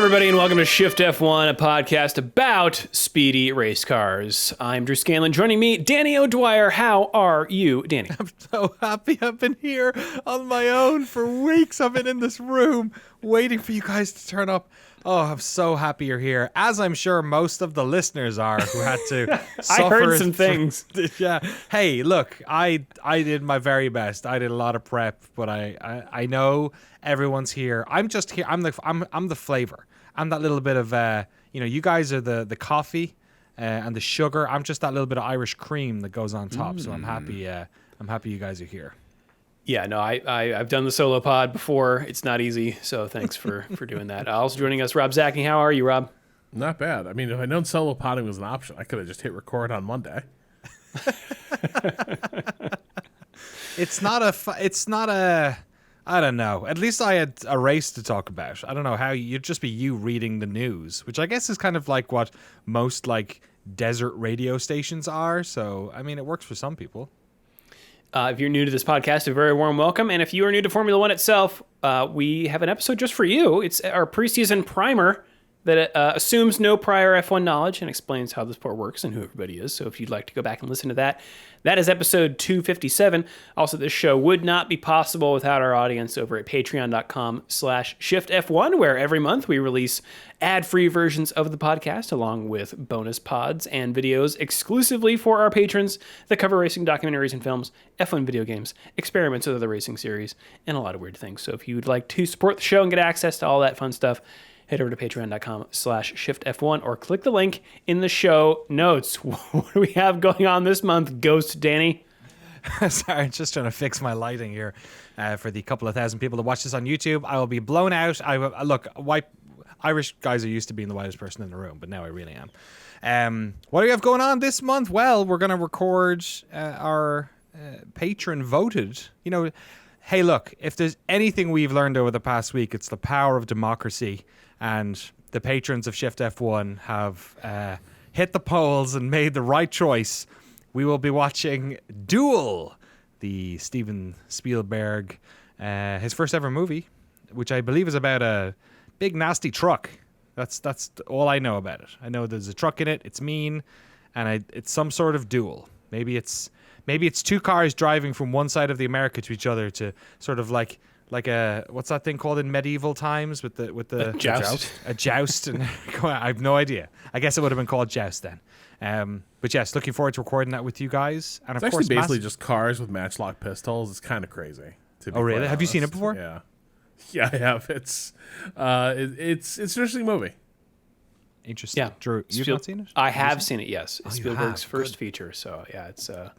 everybody, and welcome to Shift+F1, a podcast about speedy race cars. I'm Drew Scanlon. Joining me, Danny O'Dwyer. How are you, Danny? I'm so happy I've been here on my own for weeks. I've been in this room waiting for you guys to turn up. Oh, I'm so happy you're here, as I'm sure most of the listeners are who had to suffer. I heard some things. Yeah. Hey, look, I did my very best. I did a lot of prep, but I know everyone's here. I'm just here. I'm the flavor. I'm that little bit of you guys are the coffee and the sugar. I'm just that little bit of Irish cream that goes on top. So I'm happy. I'm happy you guys are here. Yeah, no, I've done the solo pod before. It's not easy, so thanks for doing that. Also joining us, Rob Zacny. How are you, Rob? Not bad. I mean, if I'd known solo podding was an option, I could have just hit record on Monday. It's not a. I don't know. At least I had a race to talk about. I don't know how you'd just be you reading the news, which I guess is kind of like what most like desert radio stations are. So I mean, it works for some people. If you're new to this podcast, a very warm welcome. And if you are new to Formula One itself, we have an episode just for you. It's our preseason primer that assumes no prior F1 knowledge and explains how the sport works and who everybody is. So if you'd like to go back and listen to that, that is episode 257. Also, this show would not be possible without our audience over at patreon.com/shiftf1, where every month we release ad-free versions of the podcast along with bonus pods and videos exclusively for our patrons that cover racing documentaries and films, F1 video games, experiments with other racing series, and a lot of weird things. So if you would like to support the show and get access to all that fun stuff, head over to patreon.com/shiftf1 or click the link in the show notes. What do we have going on this month, Ghost Danny? Sorry, just trying to fix my lighting here for the couple of thousand people that watch this on YouTube. I will be blown out. Look, Irish guys are used to being the whitest person in the room, but now I really am. What do we have going on this month? Well, we're going to record our patron voted. Hey, look, if there's anything we've learned over the past week, it's the power of democracy. And the patrons of Shift+F1 have hit the polls and made the right choice. We will be watching Duel, the Steven Spielberg, his first ever movie, which I believe is about a big nasty truck. That's all I know about it. I know there's a truck in it. It's mean, and it's some sort of duel. Maybe it's two cars driving from one side of the America to each other to sort of like a, what's that thing called in medieval times with the joust. A joust. And I have no idea. I guess it would have been called joust then. But yes, looking forward to recording that with you guys. And It's actually basically just cars with matchlock pistols. It's kind of crazy. Oh really? Have you seen it before? Yeah, I have. It's an interesting movie. Interesting. Yeah. Drew, you've not seen it? I have seen it, yes. It's you Spielberg's have? first Good. feature, so yeah, it's I'm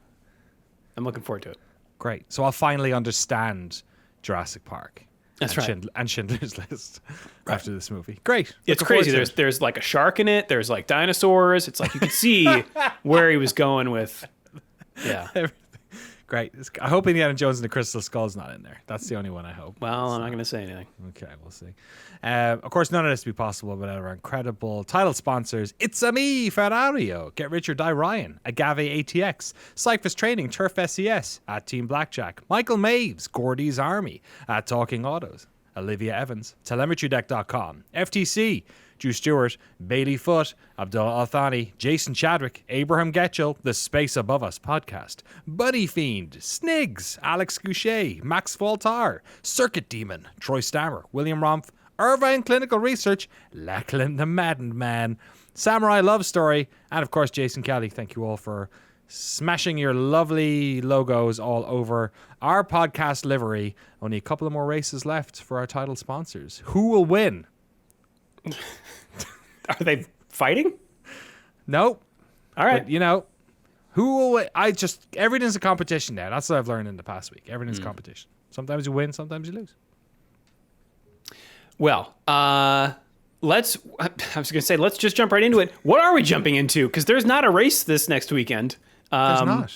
looking forward to it. Great. So I'll finally understand Jurassic Park. That's and right. And Schindler's List after this movie. Great. It's Looking crazy. forward to There's like a shark in it. There's like dinosaurs. It's like you could see where he was going with. Yeah. it. Great. I hope Indiana Jones and the Crystal Skull's not in there. That's the only one I hope. Well, I'm not going to say anything. Okay, we'll see. Of course, none of this would be possible without our incredible title sponsors. It's a me, Ferrario. Get Rich or Die Ryan. Agave ATX. Cyphers Training. Turf SES. At Team Blackjack. Michael Maves. Gordy's Army. At Talking Autos. Olivia Evans. TelemetryDeck.com. FTC. Drew Stewart, Bailey Foote, Abdullah Althani, Jason Chadwick, Abraham Getchell, The Space Above Us podcast, Buddy Fiend, Snigs, Alex Goucher, Max Voltar, Circuit Demon, Troy Stammer, William Romph, Irvine Clinical Research, Lachlan the Maddened Man, Samurai Love Story, and of course Jason Kelly. Thank you all for smashing your lovely logos all over our podcast livery. Only a couple of more races left for our title sponsors. Who will win? Are they fighting? Nope. All right. But, who will win? Everything's a competition now. That's what I've learned in the past week. Everything's competition. Sometimes you win, sometimes you lose. Well, let's just jump right into it. What are we jumping into? Because there's not a race this next weekend. There's not.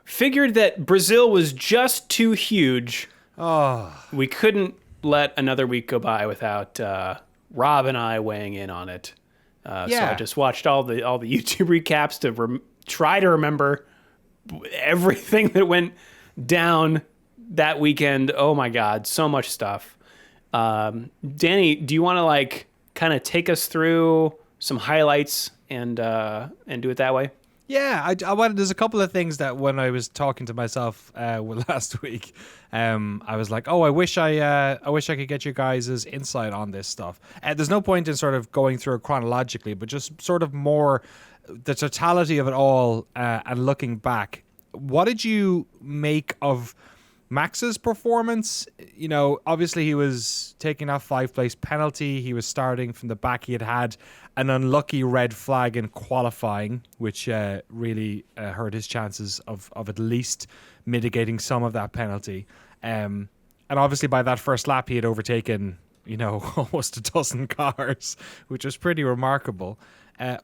Figured that Brazil was just too huge. Oh. We couldn't let another week go by without Rob and I weighing in on it. So I just watched all the YouTube recaps to try to remember everything that went down that weekend. Oh my God, so much stuff. Danny, do you want to kind of take us through some highlights and do it that way? Yeah, I wanted. There's a couple of things that when I was talking to myself last week, I was like, oh, I wish I could get you guys' insight on this stuff. There's no point in sort of going through it chronologically, but just sort of more the totality of it all and looking back. What did you make of Max's performance? You know, obviously he was taking off 5th-place penalty. He was starting from the back. He had an unlucky red flag in qualifying, which really hurt his chances of at least mitigating some of that penalty. And obviously by that first lap, he had overtaken, you know, almost a dozen cars, which was pretty remarkable.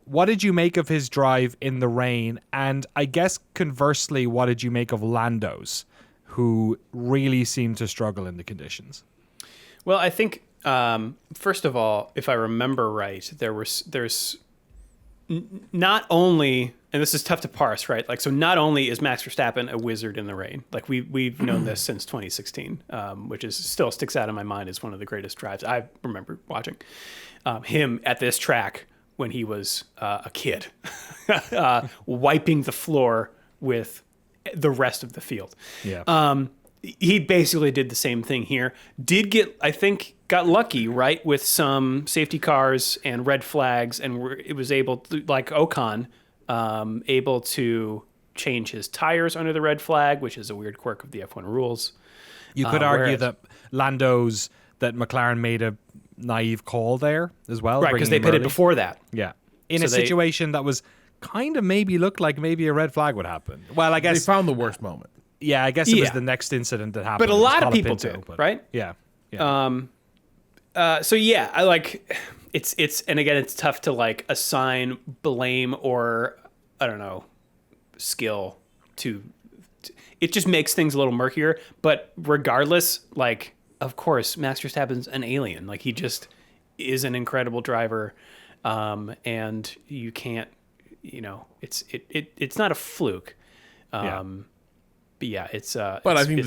What did you make of his drive in the rain? And I guess conversely, what did you make of Lando's, who really seemed to struggle in the conditions? Well, I think first of all, if I remember right, there's not only, and this is tough to parse, right? Like, so not only is Max Verstappen a wizard in the rain, like we've known this since 2016, which is still sticks out in my mind as one of the greatest drives I remember watching. Him at this track when he was a kid, wiping the floor with the rest of the field. Yeah. He basically did the same thing here. Got lucky, right, with some safety cars and red flags, and it was able to, like Ocon, able to change his tires under the red flag, which is a weird quirk of the F1 rules. You could argue that McLaren made a naive call there as well. Right, because they pitted before that. Yeah. In a situation that was kind of maybe looked like maybe a red flag would happen. Well, I guess they found the worst moment. Yeah, I guess it was the next incident that happened. But a lot of people did, right? Yeah. So yeah, I like it's and again, it's tough to like assign blame or I don't know skill to. It just makes things a little murkier. But regardless, like of course, Max Verstappen's an alien. Like he just is an incredible driver, and you can't. You know, it's not a fluke. But yeah, it's. But I think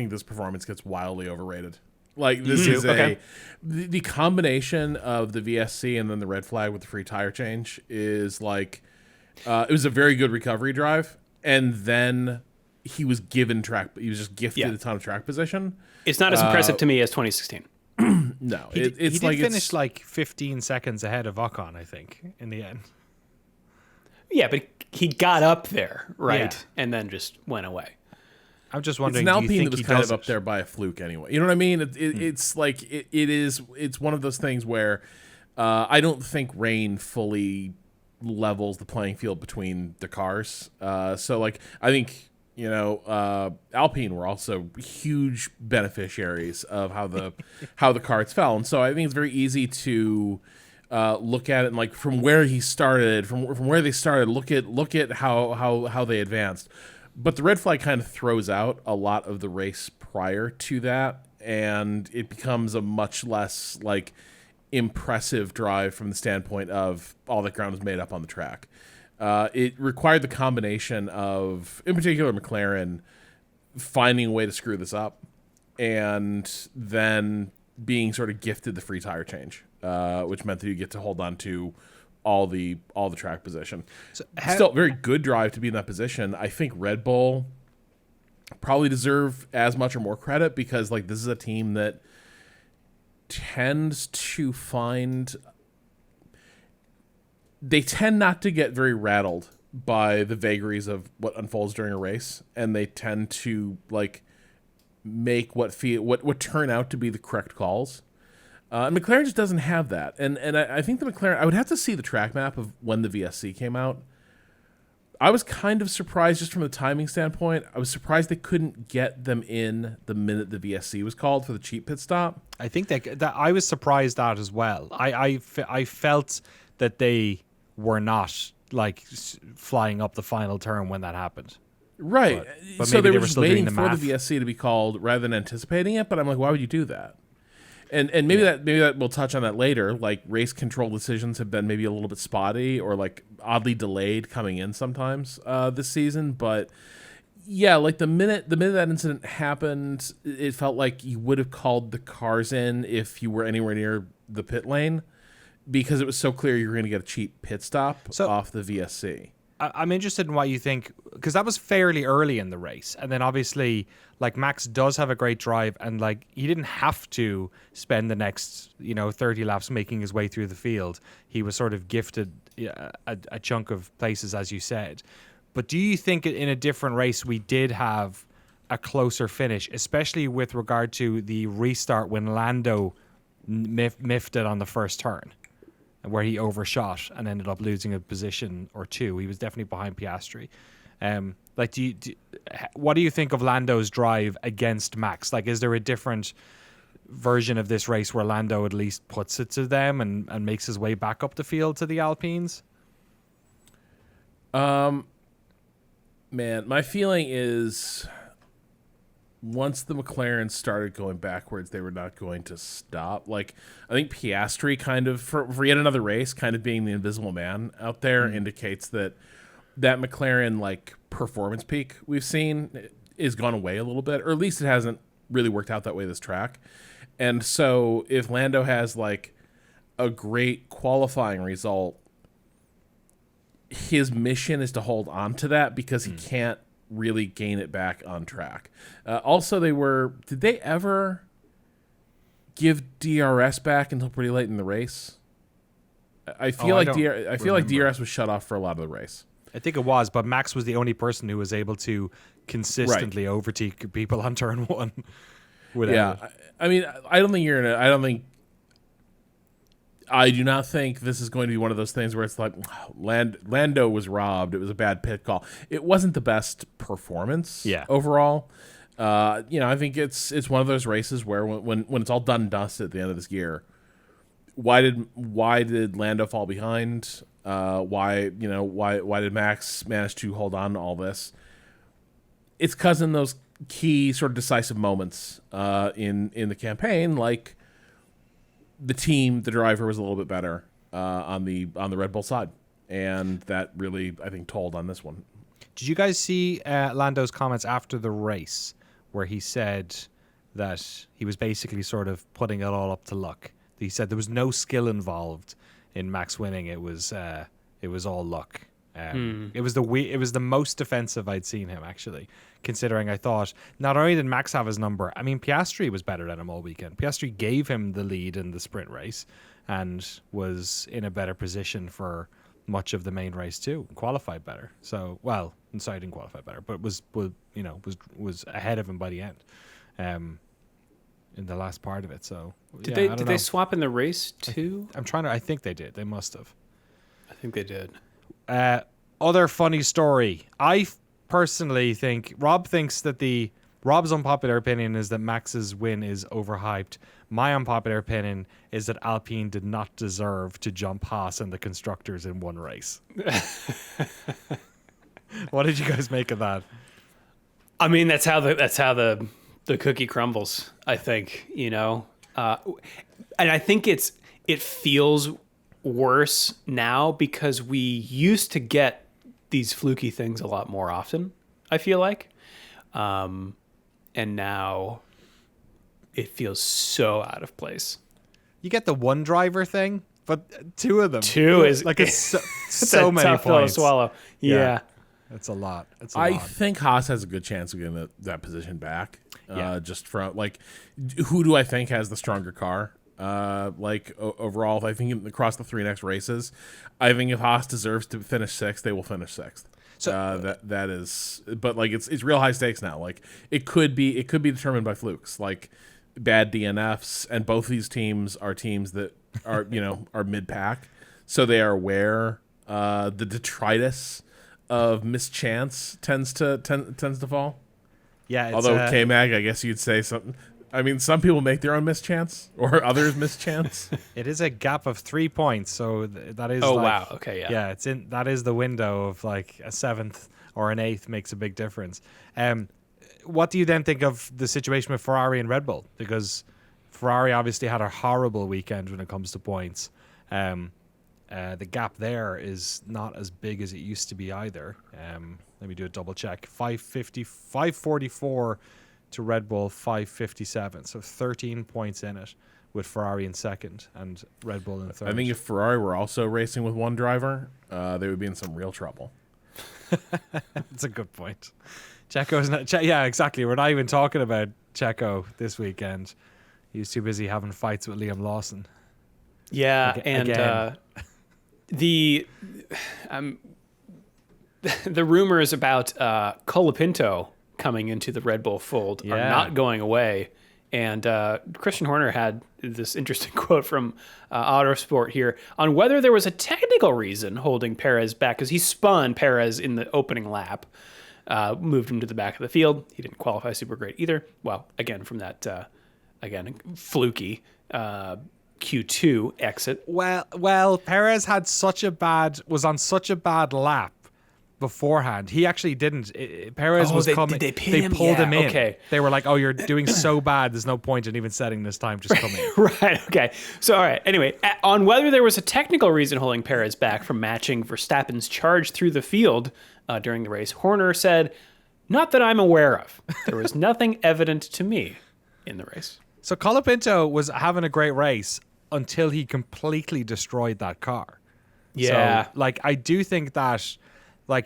this performance gets wildly overrated. Like this is the combination of the VSC and then the red flag with the free tire change is like, it was a very good recovery drive, and then he was given track. He was just gifted a ton of track position. It's not as impressive to me as 2016. No, he did finish like 15 seconds ahead of Ocon, I think, in the end. Yeah, but he got up there, right, and then just went away. I'm just wondering. It's an Alpine that was kind of up there by a fluke, anyway. You know what I mean? It's like it's one of those things where I don't think rain fully levels the playing field between the cars. So like I think Alpine were also huge beneficiaries of how the cards fell, and so I think it's very easy to. Look at it and like from where he started, from where they started. Look at how they advanced, but the red flag kind of throws out a lot of the race prior to that, and it becomes a much less like impressive drive from the standpoint of all that ground was made up on the track. It required the combination of, in particular, McLaren finding a way to screw this up, and then being sort of gifted the free tire change. Which meant that you get to hold on to all the track position. So still, very good drive to be in that position. I think Red Bull probably deserve as much or more credit because like this is a team that tends to they tend not to get very rattled by the vagaries of what unfolds during a race, and they tend to like make what turn out to be the correct calls. McLaren just doesn't have that. And I think the McLaren, I would have to see the track map of when the VSC came out. I was kind of surprised just from the timing standpoint. I was surprised they couldn't get them in the minute the VSC was called for the cheap pit stop. I think that I was surprised at as well. I felt that they were not like flying up the final turn when that happened. Right. But so maybe they were still waiting doing for the VSC to be called rather than anticipating it. But I'm like, why would you do that? And maybe that we'll touch on that later. Like race control decisions have been maybe a little bit spotty or like oddly delayed coming in sometimes this season. But Yeah, like the minute that incident happened, it felt like you would have called the cars in if you were anywhere near the pit lane, because it was so clear you were going to get a cheap pit stop off the VSC. I'm interested in what you think, because that was fairly early in the race, and then obviously, like, Max does have a great drive, and like he didn't have to spend the next 30 laps making his way through the field. He was sort of gifted a chunk of places, as you said. But do you think in a different race we did have a closer finish, especially with regard to the restart when Lando miffed it on the first turn, where he overshot and ended up losing a position or two? He was definitely behind Piastri. What do you think of Lando's drive against Max? Like, is there a different version of this race where Lando at least puts it to them and makes his way back up the field to the Alpines? Man, my feeling is once the McLaren started going backwards, they were not going to stop. Like, I think Piastri kind of, for yet another race, kind of being the invisible man out there indicates that McLaren, like, performance peak we've seen is gone away a little bit, or at least it hasn't really worked out that way this track. And so if Lando has, like, a great qualifying result, his mission is to hold on to that because he can't really gain it back on track. Also, did they ever give DRS back until pretty late in the race? I feel like DRS was shut off for a lot of the race. I think it was, but Max was the only person who was able to consistently overtake people on turn one. I mean, I do not think this is going to be one of those things where it's like Lando was robbed. It was a bad pit call. It wasn't the best performance overall. I think it's one of those races where when it's all done and dusted at the end of this year, why did Lando fall behind? Why did Max manage to hold on to all this? It's because in those key sort of decisive moments in the campaign, like, the driver was a little bit better on the Red Bull side, and that really, I think, told on this one. Did you guys see Lando's comments after the race, where he said that he was basically sort of putting it all up to luck? He said there was no skill involved in Max winning. It was all luck. It was the most defensive I'd seen him, actually, considering I thought not only did Max have his number, I mean, Piastri was better than him all weekend. Piastri gave him the lead in the sprint race and was in a better position for much of the main race too, qualified better. So, well, inside didn't qualify better, but was ahead of him by the end in the last part of it. So did they swap in the race too? I think they did. They must have. I think they did. Other funny story. I personally think Rob's unpopular opinion is that Max's win is overhyped. My unpopular opinion is that Alpine did not deserve to jump Haas and the constructors in one race. What did you guys make of that? I mean, that's how the cookie crumbles, I think, and I think it feels worse now because we used to get these fluky things a lot more often, I feel like. And now it feels so out of place. You get the one driver thing, but two of them. Two is like it's so, it's so a many tough pill to points. swallow. Yeah. It's a lot. I think Haas has a good chance of getting that position back. Just from, like, who do I think has the stronger car? Overall, I think across the three next races, I think if Haas deserves to finish sixth, they will finish sixth. So that is, but like it's real high stakes now. Like it could be determined by flukes, like bad DNFs, and both these teams are teams that are are mid pack, so they are aware. The detritus of mischance tends to fall. Yeah. Although K-Mag, I guess you'd say something. I mean, some people make their own mischance, or others mischance. It is a gap of 3 points, so that is. Oh, like, wow. Okay, yeah. Yeah, that is the window of like a seventh or an eighth makes a big difference. What do you then think of the situation with Ferrari and Red Bull? Because Ferrari obviously had a horrible weekend when it comes to points, and the gap there is not as big as it used to be either. Let me do a double check. 544 to Red Bull 557, so 13 points in it, with Ferrari in second and Red Bull in third. I think if Ferrari were also racing with one driver, they would be in some real trouble. That's a good point. Checo's not. Yeah, exactly. We're not even talking about Checo this weekend. He's too busy having fights with Liam Lawson. Yeah, and the rumors about Colapinto coming into the Red Bull fold are not going away. And Christian Horner had this interesting quote from Autosport here on whether there was a technical reason holding Perez back, because he spun Perez in the opening lap, moved him to the back of the field. He didn't qualify super great either. Well, again, from that, fluky Q2 exit. Well, Perez was on such a bad lap beforehand. He actually didn't. Perez was coming. Did they pin him? Pulled him in. Okay. They were like, "Oh, you're doing so bad. There's no point in even setting this time. Just come in." Right. Okay. So, all right. Anyway, on whether there was a technical reason holding Perez back from matching Verstappen's charge through the field during the race, Horner said, "Not that I'm aware of. There was nothing evident to me in the race." So Colapinto was having a great race until he completely destroyed that car. Yeah. So, I do think that.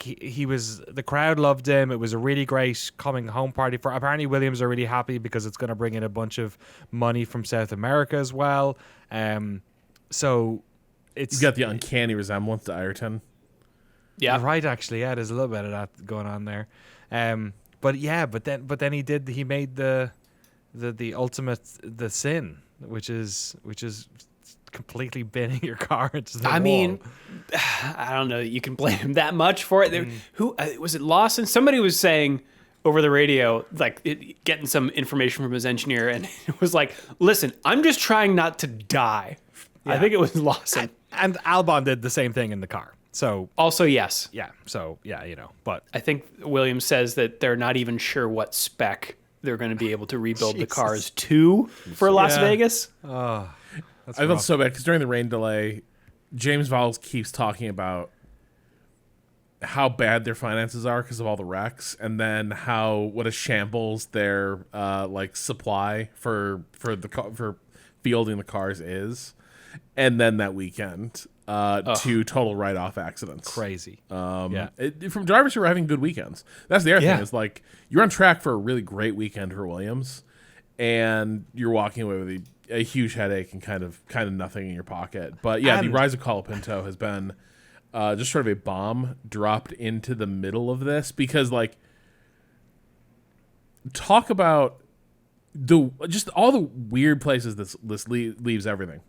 He was, the crowd loved him. It was a really great coming home party for. Apparently, Williams are really happy because it's going to bring in a bunch of money from South America as well. So it's You've got the uncanny resemblance to Ayrton. Yeah. You're right. Actually, yeah, there's a little bit of that going on there. But then he made the ultimate sin, which is completely binning your car into the wall. Mean, I don't know that you can blame him that much for it. Who was it? Lawson? Somebody was saying over the radio, getting some information from his engineer, and it was like, "Listen, I'm just trying not to die." Yeah. I think it was Lawson. And Albon did the same thing in the car. So also, yes. Yeah. So yeah, but I think Williams says that they're not even sure what spec they're going to be able to rebuild the cars to for Las Vegas. I felt so bad because during the rain delay, James Vowles keeps talking about how bad their finances are because of all the wrecks, and then what a shambles their supply for fielding the cars is, and then that weekend two total write-off accidents. Crazy. From drivers who are having good weekends. That's the other thing is you're on track for a really great weekend for Williams, and you're walking away with a huge headache and kind of nothing in your pocket. But the rise of Colapinto has been just sort of a bomb dropped into the middle of this, because talk about just all the weird places this leaves everything.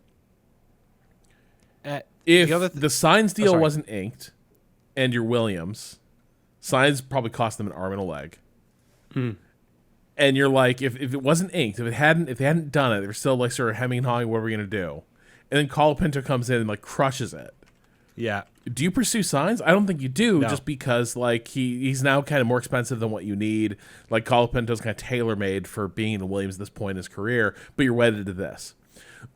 If the Sainz deal wasn't inked and you're Williams, Sainz probably cost them an arm and a leg. And you're like, if it wasn't inked, if they hadn't done it, they were still sort of hemming and hawing, what are we gonna do? And then Colapinto comes in and crushes it. Yeah. Do you pursue Sainz? I don't think you do, just because he's now kind of more expensive than what you need. Colapinto's kind of tailor made for being in Williams at this point in his career, but you're wedded to this.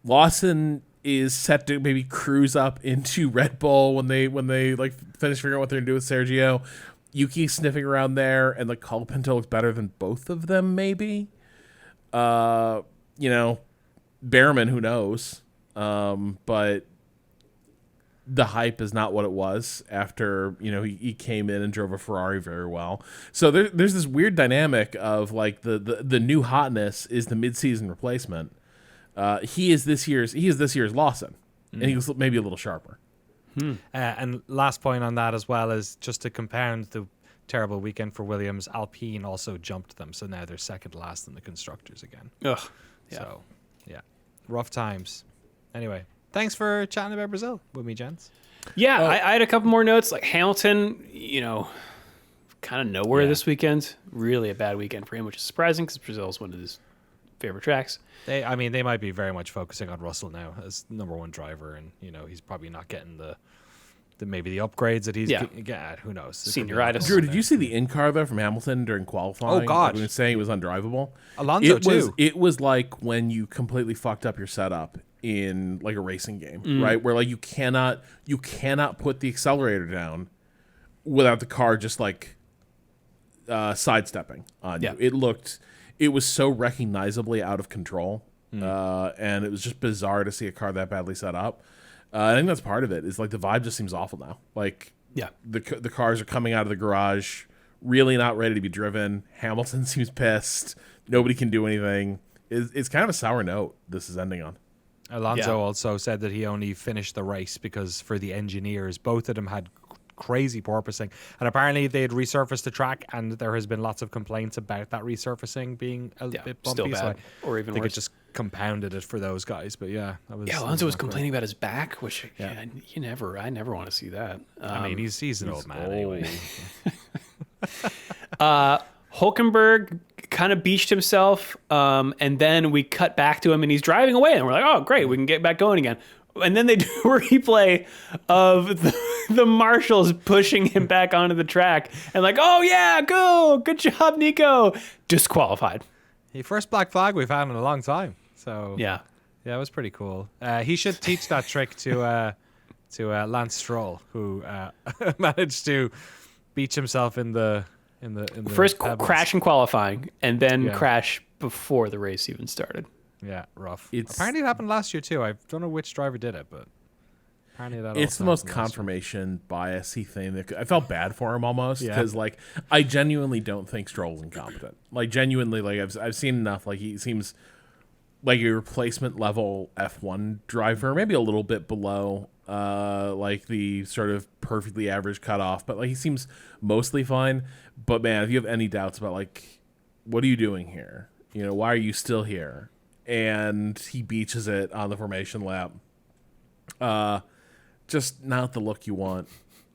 Lawson is set to maybe cruise up into Red Bull when they finish figuring out what they're gonna do with Sergio. Yuki sniffing around there, and Colapinto looks better than both of them, maybe. Behrman, who knows? But the hype is not what it was after, he came in and drove a Ferrari very well. So there's this weird dynamic of the new hotness is the mid-season replacement. He is this year's Lawson, and he's maybe a little sharper. And last point on that as well is just to compound the terrible weekend for Williams, Alpine also jumped them, so now they're second last in the constructors again. Ugh. Yeah. So, rough times. Anyway, thanks for chatting about Brazil with me, gents. Yeah, I had a couple more notes. Hamilton, kind of nowhere this weekend. Really a bad weekend for him, which is surprising because Brazil is one of his favorite tracks. They might be very much focusing on Russell now as number one driver, and he's probably not getting the maybe the upgrades that he's Yeah. who knows? Senioritis. Drew, did you see the in-car, though, from Hamilton during qualifying? Oh, God. He was saying it was undrivable. Alonso, too. It was like when you completely fucked up your setup in, like, a racing game, right? Where, like, you cannot put the accelerator down without the car just, like, sidestepping on you. It was so recognizably out of control, and it was just bizarre to see a car that badly set up. I think that's part of it. Is like the vibe just seems awful now. Like the cars are coming out of the garage, really not ready to be driven. Hamilton seems pissed. Nobody can do anything. It's kind of a sour note this is ending on. Alonso also said that he only finished the race because for the engineers, both of them had crazy porpoising, and apparently they had resurfaced the track, and there has been lots of complaints about that resurfacing being a bit bumpy. Still bad, so or even I think worse. it just compounded it for those guys. But Alonso was complaining about his back, which I never want to see that. I mean, he's an old man anyway. Hulkenberg kind of beached himself, and then we cut back to him, and he's driving away, and we're like, "Oh, great, we can get back going again." And then they do a replay of the marshals pushing him back onto the track, and like, "Oh yeah, good job, Nico." Disqualified. The first black flag we've had in a long time. So Yeah, it was pretty cool. He should teach that trick to Lance Stroll, who managed to beach himself in the first pebbles. crash in qualifying, and then crash before the race even started. Yeah, rough. It's- Apparently it happened last year too. I don't know which driver did it, but apparently that. It's also the most happened last year. confirmation biasy thing. I felt bad for him almost Yeah. because, like, I genuinely don't think Stroll's incompetent. Like, genuinely, like I've seen enough. Like, he seems like a replacement level F1 driver, maybe a little bit below, like the sort of perfectly average cutoff. But like, he seems mostly fine. But man, if you have any doubts about like, what are you doing here? You know, why are you still here? And he beaches it on the formation lap. Just not the look you want.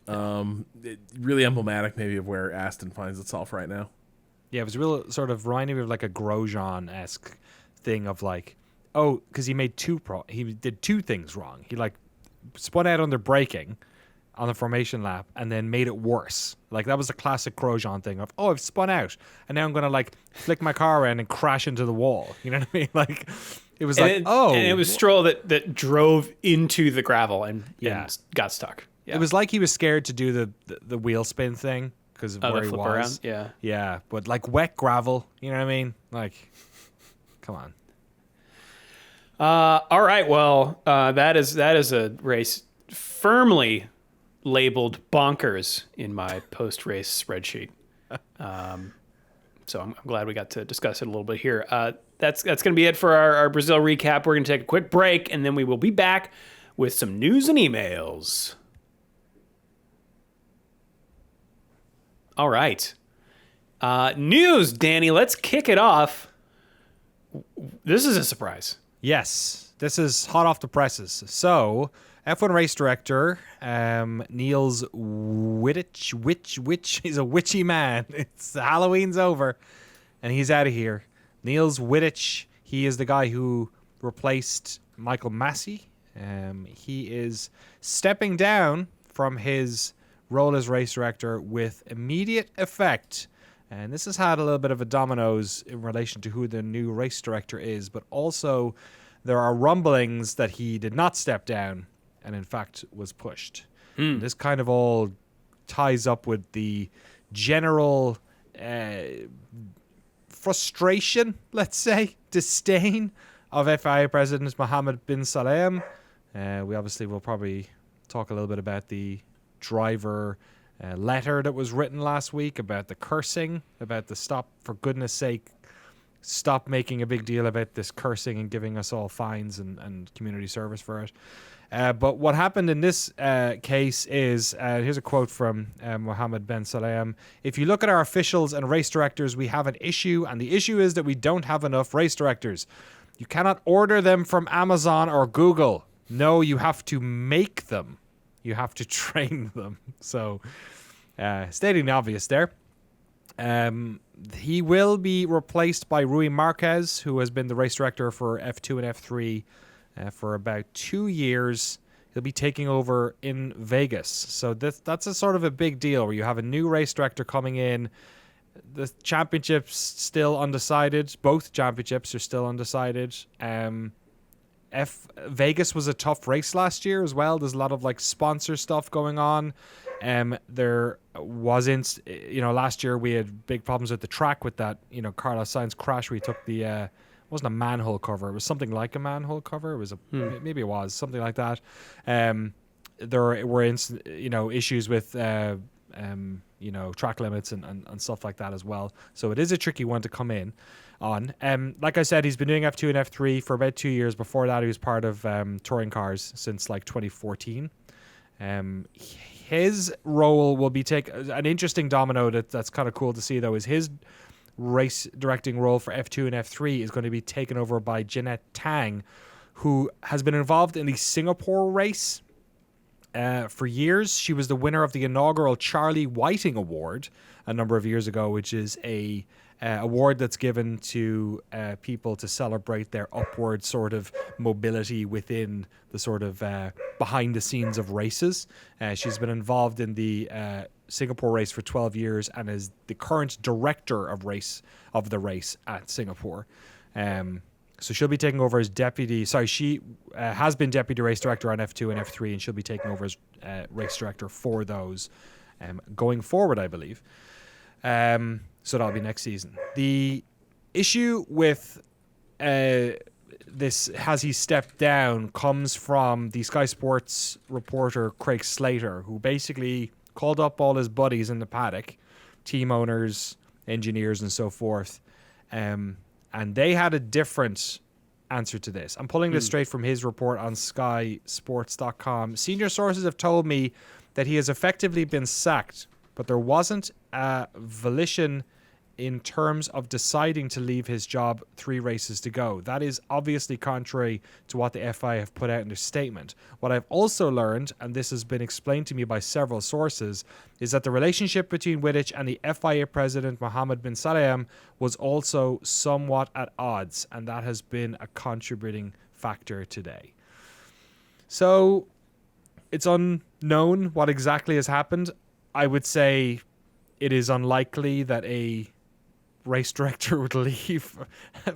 Really emblematic maybe of where Aston finds itself right now. Yeah, it was real sort of reminding me of like a Grosjean-esque thing of like, because he did two things wrong. He like spun out under braking on the formation lap and then made it worse. Like that was a classic Grosjean thing of, I've spun out and now I'm going to like flick my car around and crash into the wall. You know what I mean? Like it was And it was Stroll that drove into the gravel and got stuck. Yeah. It was like he was scared to do the wheel spin thing because of where the he flip was. around. Yeah, but like wet gravel, you know what I mean? Like, come on. All right. Well, that is a race firmly labeled bonkers in my post-race spreadsheet. So I'm glad we got to discuss it a little bit here. That's going to be it for our Brazil recap. We're going to take a quick break, and then we will be back with some news and emails. All right. News, Danny. Let's kick it off. This is a surprise. Yes, this is hot off the presses. So, F1 race director Niels Wittich, he's a witchy man. It's Halloween's over, and he's out of here. Niels Wittich, he is the guy who replaced Michael Massey. He is stepping down from his role as race director with immediate effect. And this has had a little bit of a dominoes in relation to who the new race director is, but also there are rumblings that he did not step down and in fact was pushed. This kind of all ties up with the general frustration, let's say, disdain of FIA President Mohammed bin Salem. We obviously will probably talk a little bit about the driver letter that was written last week about the cursing, about the stop, for goodness sake, stop making a big deal about this cursing and giving us all fines and community service for it. But what happened in this case is, here's a quote from Mohammed bin Salem. "If you look at our officials and race directors, we have an issue, and the issue is that we don't have enough race directors. You cannot order them from Amazon or Google. No, you have to make them. You have to train them." So, stating the obvious there. He will be replaced by Rui Marquez, who has been the race director for F2 and F3 for about 2 years. He'll be taking over in Vegas. So that's a sort of a big deal where you have a new race director coming in. The championships still undecided. Both championships are still undecided. Vegas was a tough race last year as well. There's a lot of like sponsor stuff going on. There wasn't, last year we had big problems with the track with that, Carlos Sainz crash. We took the, it wasn't a manhole cover. It was something like a manhole cover. It was maybe it was something like that. There were, issues with, track limits and stuff like that as well. So it is a tricky one to come in on. Like I said, he's been doing F2 and F3 for about 2 years. Before that, he was part of touring cars since like 2014. His role will be an interesting domino that's kind of cool to see, though, is his race directing role for F2 and F3 is going to be taken over by Jeanette Tang, who has been involved in the Singapore race for years. She was the winner of the inaugural Charlie Whiting Award a number of years ago, which is a award that's given to people to celebrate their upward sort of mobility within the sort of behind the scenes of races. She's been involved in the Singapore race for 12 years and is the current director of the race at Singapore. So she'll be taking over as she has been deputy race director on F2 and F3, and she'll be taking over as race director for those going forward, I believe. So that'll be next season. The issue with this, has he stepped down, comes from the Sky Sports reporter Craig Slater, who basically called up all his buddies in the paddock, team owners, engineers, and so forth, and they had a different answer to this. I'm pulling this straight from his report on skysports.com. Senior sources have told me that he has effectively been sacked, but there wasn't a volition in terms of deciding to leave his job 3 races to go. That is obviously contrary to what the FIA have put out in their statement. What I've also learned, and this has been explained to me by several sources, is that the relationship between Wittich and the FIA president Mohammed bin Salem was also somewhat at odds, and that has been a contributing factor today. So it's unknown what exactly has happened. I would say it is unlikely that a race director would leave.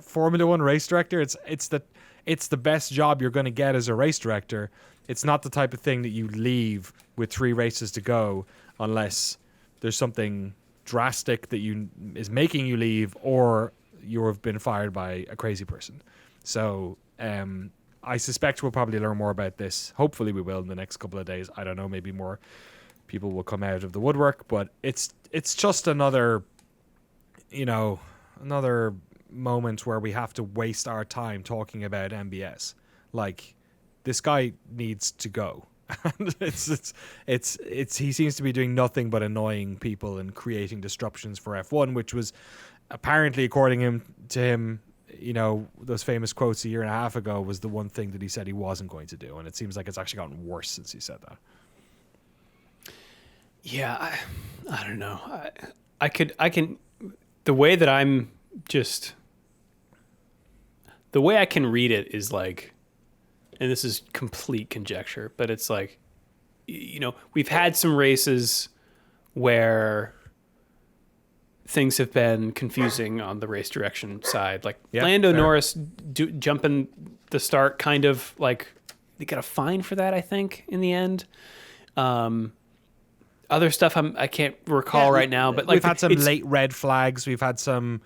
Formula One race director, it's the best job you're going to get as a race director. It's not the type of thing that you leave with 3 races to go unless there's something drastic that is making you leave, or you have been fired by a crazy person. So I suspect we'll probably learn more about this. Hopefully we will in the next couple of days. I don't know, maybe more people will come out of the woodwork, but it's just another moment where we have to waste our time talking about MBS. Like, this guy needs to go. He seems to be doing nothing but annoying people and creating disruptions for F1, which was apparently, according to him, those famous quotes a year and a half ago, was the one thing that he said he wasn't going to do, and it seems like it's actually gotten worse since he said that. Yeah, I don't know. I can. The way that the way I can read it is like, and this is complete conjecture, but it's like, we've had some races where things have been confusing on the race direction side. Like Lando Norris jumping the start, kind of like they got a fine for that, I think, in the end. Other stuff I can't recall right now, but like we've had some late red flags. We've had some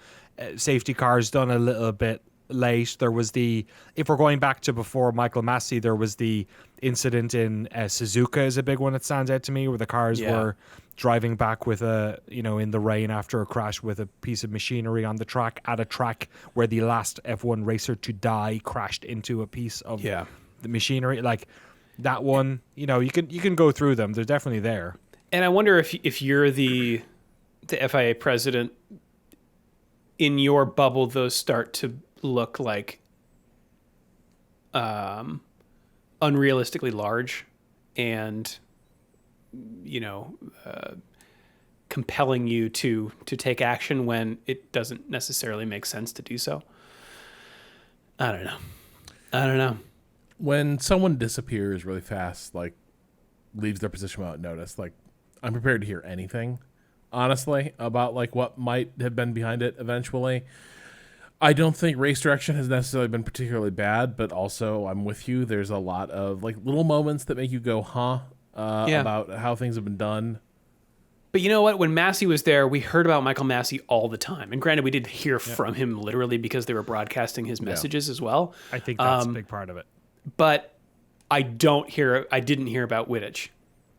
safety cars done a little bit late. There was if we're going back to before Michael Massey, there was the incident in Suzuka is a big one that stands out to me, where the cars were driving back with in the rain after a crash with a piece of machinery on the track, at a track where the last F1 racer to die crashed into a piece of the machinery. Like that one, you can go through them. They're definitely there. And I wonder if you're the FIA president, in your bubble, those start to look like unrealistically large and, compelling you to take action when it doesn't necessarily make sense to do so. I don't know. when someone disappears really fast, like leaves their position without notice, like I'm prepared to hear anything, honestly, about like what might have been behind it eventually. I don't think race direction has necessarily been particularly bad, but also I'm with you. There's a lot of like little moments that make you go, huh, about how things have been done. But you know what? When Massey was there, we heard about Michael Massey all the time. And granted, we did hear from him literally because they were broadcasting his messages as well. I think that's a big part of it. But I didn't hear about Wittich.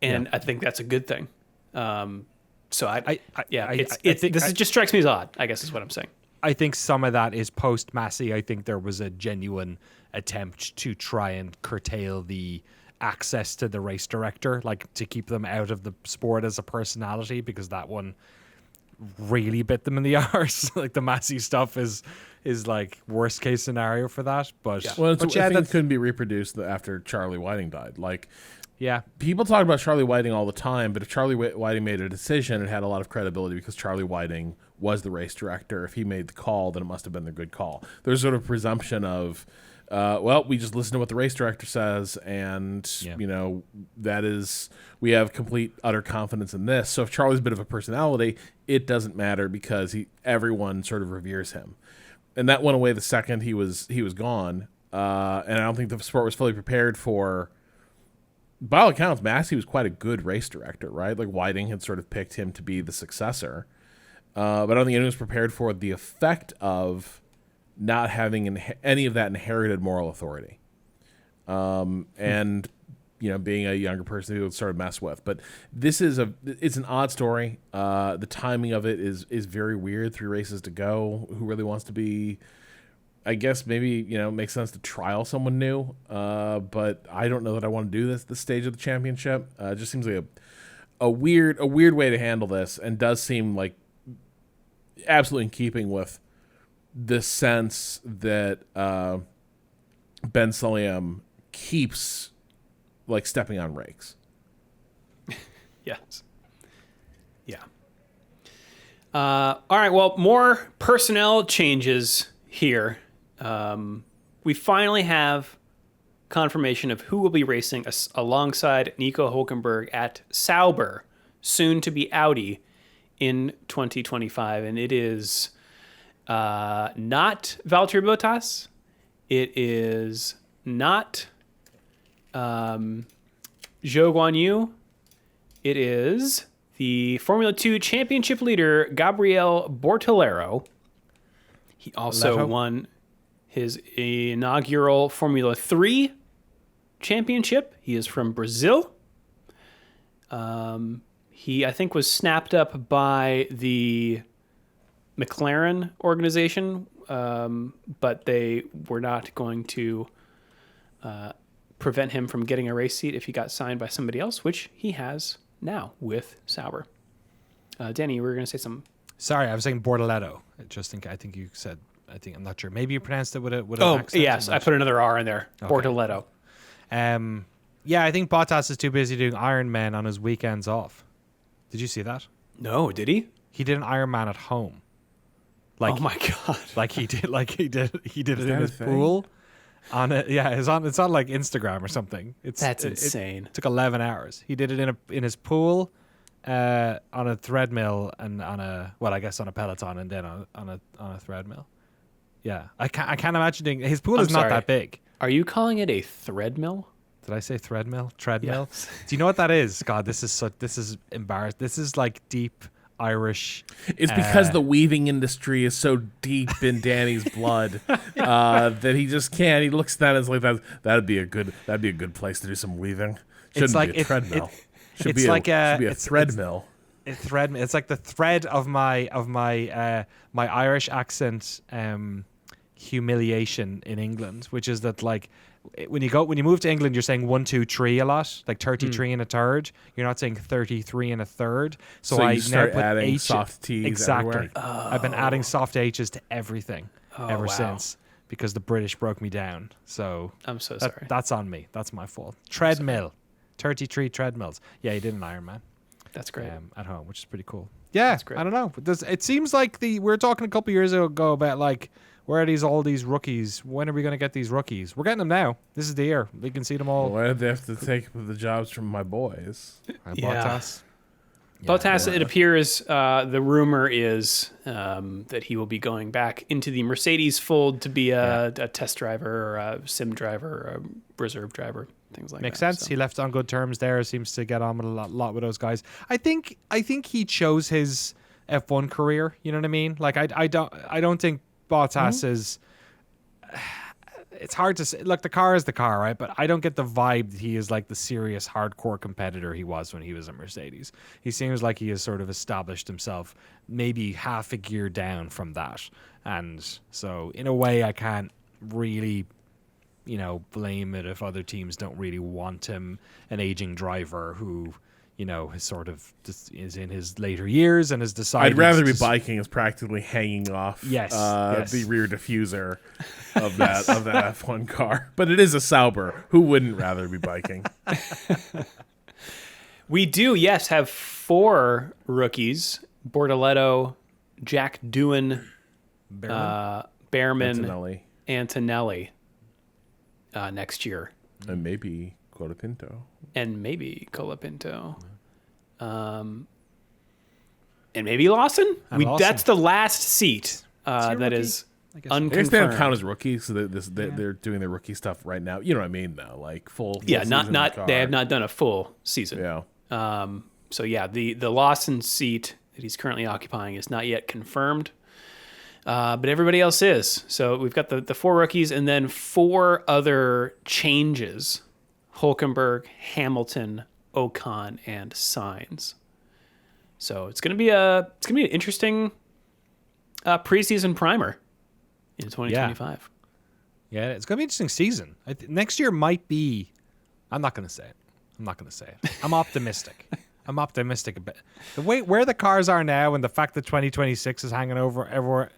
And I think that's a good thing. So this just strikes me as odd, I guess is what I'm saying. I think some of that is post Massey. I think there was a genuine attempt to try and curtail the access to the race director, like to keep them out of the sport as a personality, because that one really bit them in the arse. Like the Massey stuff is like worst case scenario for that. But I think it couldn't be reproduced after Charlie Whiting died. Like, yeah, people talk about Charlie Whiting all the time, but if Charlie Whiting made a decision, it had a lot of credibility because Charlie Whiting was the race director. If he made the call, then it must have been the good call. There's sort of presumption of, we just listen to what the race director says, and we have complete utter confidence in this. So if Charlie's a bit of a personality, it doesn't matter because everyone sort of reveres him, and that went away the second he was gone. And I don't think the sport was fully prepared for. By all accounts, Massey was quite a good race director, right? Like Whiting had sort of picked him to be the successor, but I don't think anyone was prepared for the effect of not having any of that inherited moral authority, and being a younger person who would sort of mess with. But this is it's an odd story. The timing of it is very weird. 3 races to go. Who really wants to be? I guess maybe makes sense to trial someone new, but I don't know that I want to do this stage of the championship. It just seems like a weird way to handle this, and does seem like absolutely in keeping with the sense that Ben Sulayem keeps like stepping on rakes. Yes. Yeah. All right. Well, more personnel changes here. We finally have confirmation of who will be racing alongside Nico Hülkenberg at Sauber, soon to be Audi, in 2025. And it is not Valtteri Bottas. It is not Zhou Guanyu. It is the Formula 2 championship leader, Gabriel Bortolero. He also won his inaugural Formula 3 championship. He is from Brazil. He, I think, was snapped up by the McLaren organization, but they were not going to prevent him from getting a race seat if he got signed by somebody else, which he has now with Sauber. Danny, you were going to say something. Sorry, I was saying Bortoleto. I think you said. I'm not sure. Maybe you pronounced it with an accent. Yes, I put another R in there. Okay. Bortoleto. I think Bottas is too busy doing Ironman on his weekends off. Did you see that? No, did he? He did an Ironman at home. Oh my god! He did it in his pool. It's on like Instagram or something. That's insane. It took 11 hours. He did it in his pool, on a treadmill, and on a Peloton, and then on a treadmill. Yeah, I can't imagine doing. His pool is not that big. Are you calling it a threadmill? Did I say treadmill? Treadmill? Yes. Do you know what that is? God, this is embarrassing. This is like deep Irish. It's because the weaving industry is so deep in Danny's blood that he just can't. He looks at that as like that'd be a good place to do some weaving. Shouldn't be a treadmill. Should be a threadmill. It's like the thread of my Irish accent humiliation in England, which is that like when you move to England, you're saying 1, 2, 3 a lot, like 33 and a third. You're not saying 33 and a third. So I start now put adding soft T's exactly. everywhere. I've been adding soft H's to everything since, because the British broke me down. So I'm so sorry. That's on me. That's my fault. Treadmill, 33 treadmills. Yeah, he did an Ironman. That's great. At home, which is pretty cool. Yeah, that's great. I don't know. It seems like we were talking a couple years ago about like Where are all these rookies? When are we going to get these rookies? We're getting them now. This is the year. We can see them all. Why did they have to take the jobs from my boys? Bottas. Bottas, it appears, the rumor is that he will be going back into the Mercedes fold to be a test driver or a sim driver or a reserve driver, things like Makes that. sense. So. He left on good terms there. Seems to get on with a lot with those guys. I think he chose his F1 career. You know what I mean? Like I don't think Bottas is. It's hard to say. Look, the car is the car, right? But I don't get the vibe that he is like the serious hardcore competitor he was when he was at Mercedes. He seems like he has sort of established himself maybe half a gear down from that. And so in a way I can't really, blame it if other teams don't really want him, an aging driver who, is sort of is in his later years and has decided. I'd rather be biking as practically hanging off yes. the rear diffuser of that F1 car. But it is a Sauber. Who wouldn't rather be biking? We do, yes, have 4 rookies: Bortoletto, Jack Doohan, Behrman, Antonelli next year. And maybe Colapinto. And maybe Lawson. That's the last seat that is unconfirmed. I guess they don't count as rookies, so they're doing their rookie stuff right now. You know what I mean, though, like full. Yeah, not they have not done a full season. Yeah. So yeah, the Lawson seat that he's currently occupying is not yet confirmed. But everybody else is. So we've got the 4 rookies and then 4 other changes: Hülkenberg, Hamilton, Ocon, and Sainz. So it's gonna be an interesting preseason primer in 2025. Yeah, it's gonna be an interesting season. Next year might be. I'm not gonna say it. I'm optimistic. I'm optimistic a bit. The way where the cars are now and the fact that 2026 is hanging over everywhere,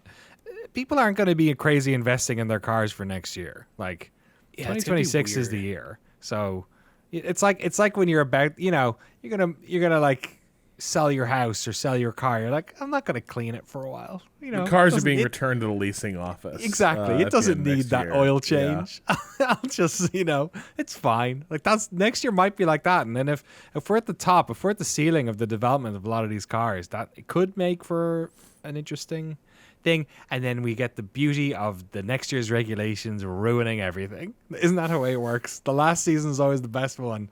people aren't going to be crazy investing in their cars for next year. Like 2026 is the year. So it's like when you're about, you're gonna like sell your house or sell your car. You're like, I'm not gonna clean it for a while. The cars are being returned to the leasing office. Exactly. It doesn't need that oil change. Yeah. I'll just, it's fine. Like next year might be like that. And then if we're at the top, if we're at the ceiling of the development of a lot of these cars, that it could make for an interesting thing. And then we get the beauty of the next year's regulations ruining everything. Isn't that how it works? The last season is always the best one.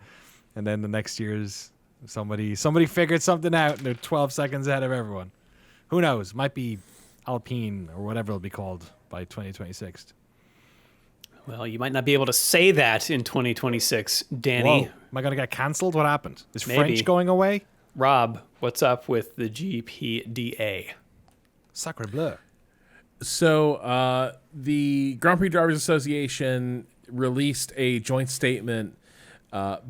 And then the next year's somebody figured something out and they're 12 seconds ahead of everyone. Who knows? Might be Alpine or whatever it'll be called by 2026. Well, you might not be able to say that in 2026, Danny. Whoa. Am I going to get cancelled? What happened? Is Maybe. French going away? Rob, what's up with the GPDA? Sacre bleu. So the Grand Prix Drivers Association released a joint statement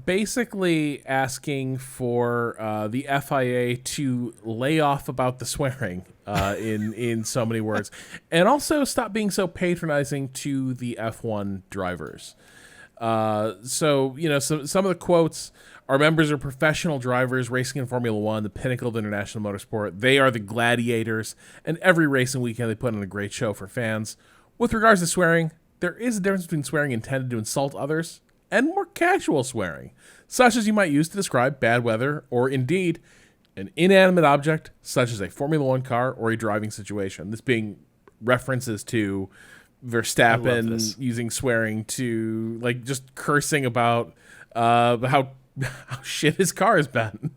basically asking for the FIA to lay off about the swearing in so many words, and also stop being so patronizing to the F1 drivers. So some of the quotes: "Our members are professional drivers racing in Formula One, the pinnacle of international motorsport. They are the gladiators, and every racing weekend they put on a great show for fans. With regards to swearing, there is a difference between swearing intended to insult others and more casual swearing, such as you might use to describe bad weather or indeed an inanimate object such as a Formula One car or a driving situation." This being references to Verstappen using swearing to, like, just cursing about how shit his car has been,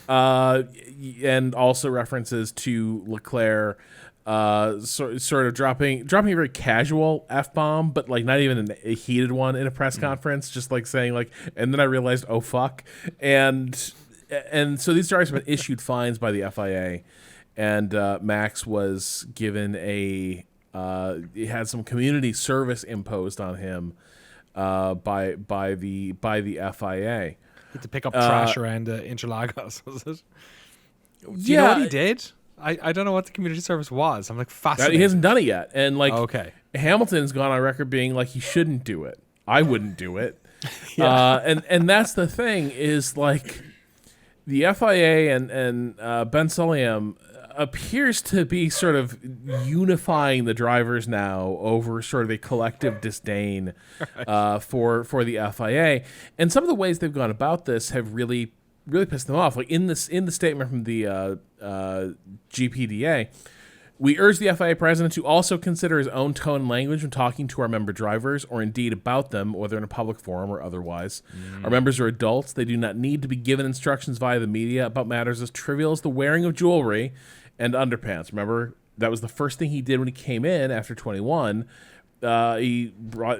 and also references to Leclerc sort of dropping a very casual F-bomb, but like not even a heated one in a press conference, just like saying like, and then I realized, oh fuck. And so these drivers have been issued fines by the FIA, and Max was given he had some community service imposed on him by the FIA. He had to pick up trash around Interlagos, was it? Do you Yeah. know what he did? I don't know what the community service was. I'm like fascinated. He hasn't done it yet, and like okay. Hamilton's gone on record being like he shouldn't do it. I wouldn't do it. Yeah. And that's the thing is like the FIA and Ben Sulayem appears to be sort of unifying the drivers now over sort of a collective disdain for the FIA. And some of the ways they've gone about this have really pissed them off. Like in the statement from the GPDA, we urge the FIA president to also consider his own tone and language when talking to our member drivers, or indeed about them, whether in a public forum or otherwise. Our members are adults. They do not need to be given instructions via the media about matters as trivial as the wearing of jewelry and underpants. Remember, that was the first thing he did when he came in after 21. He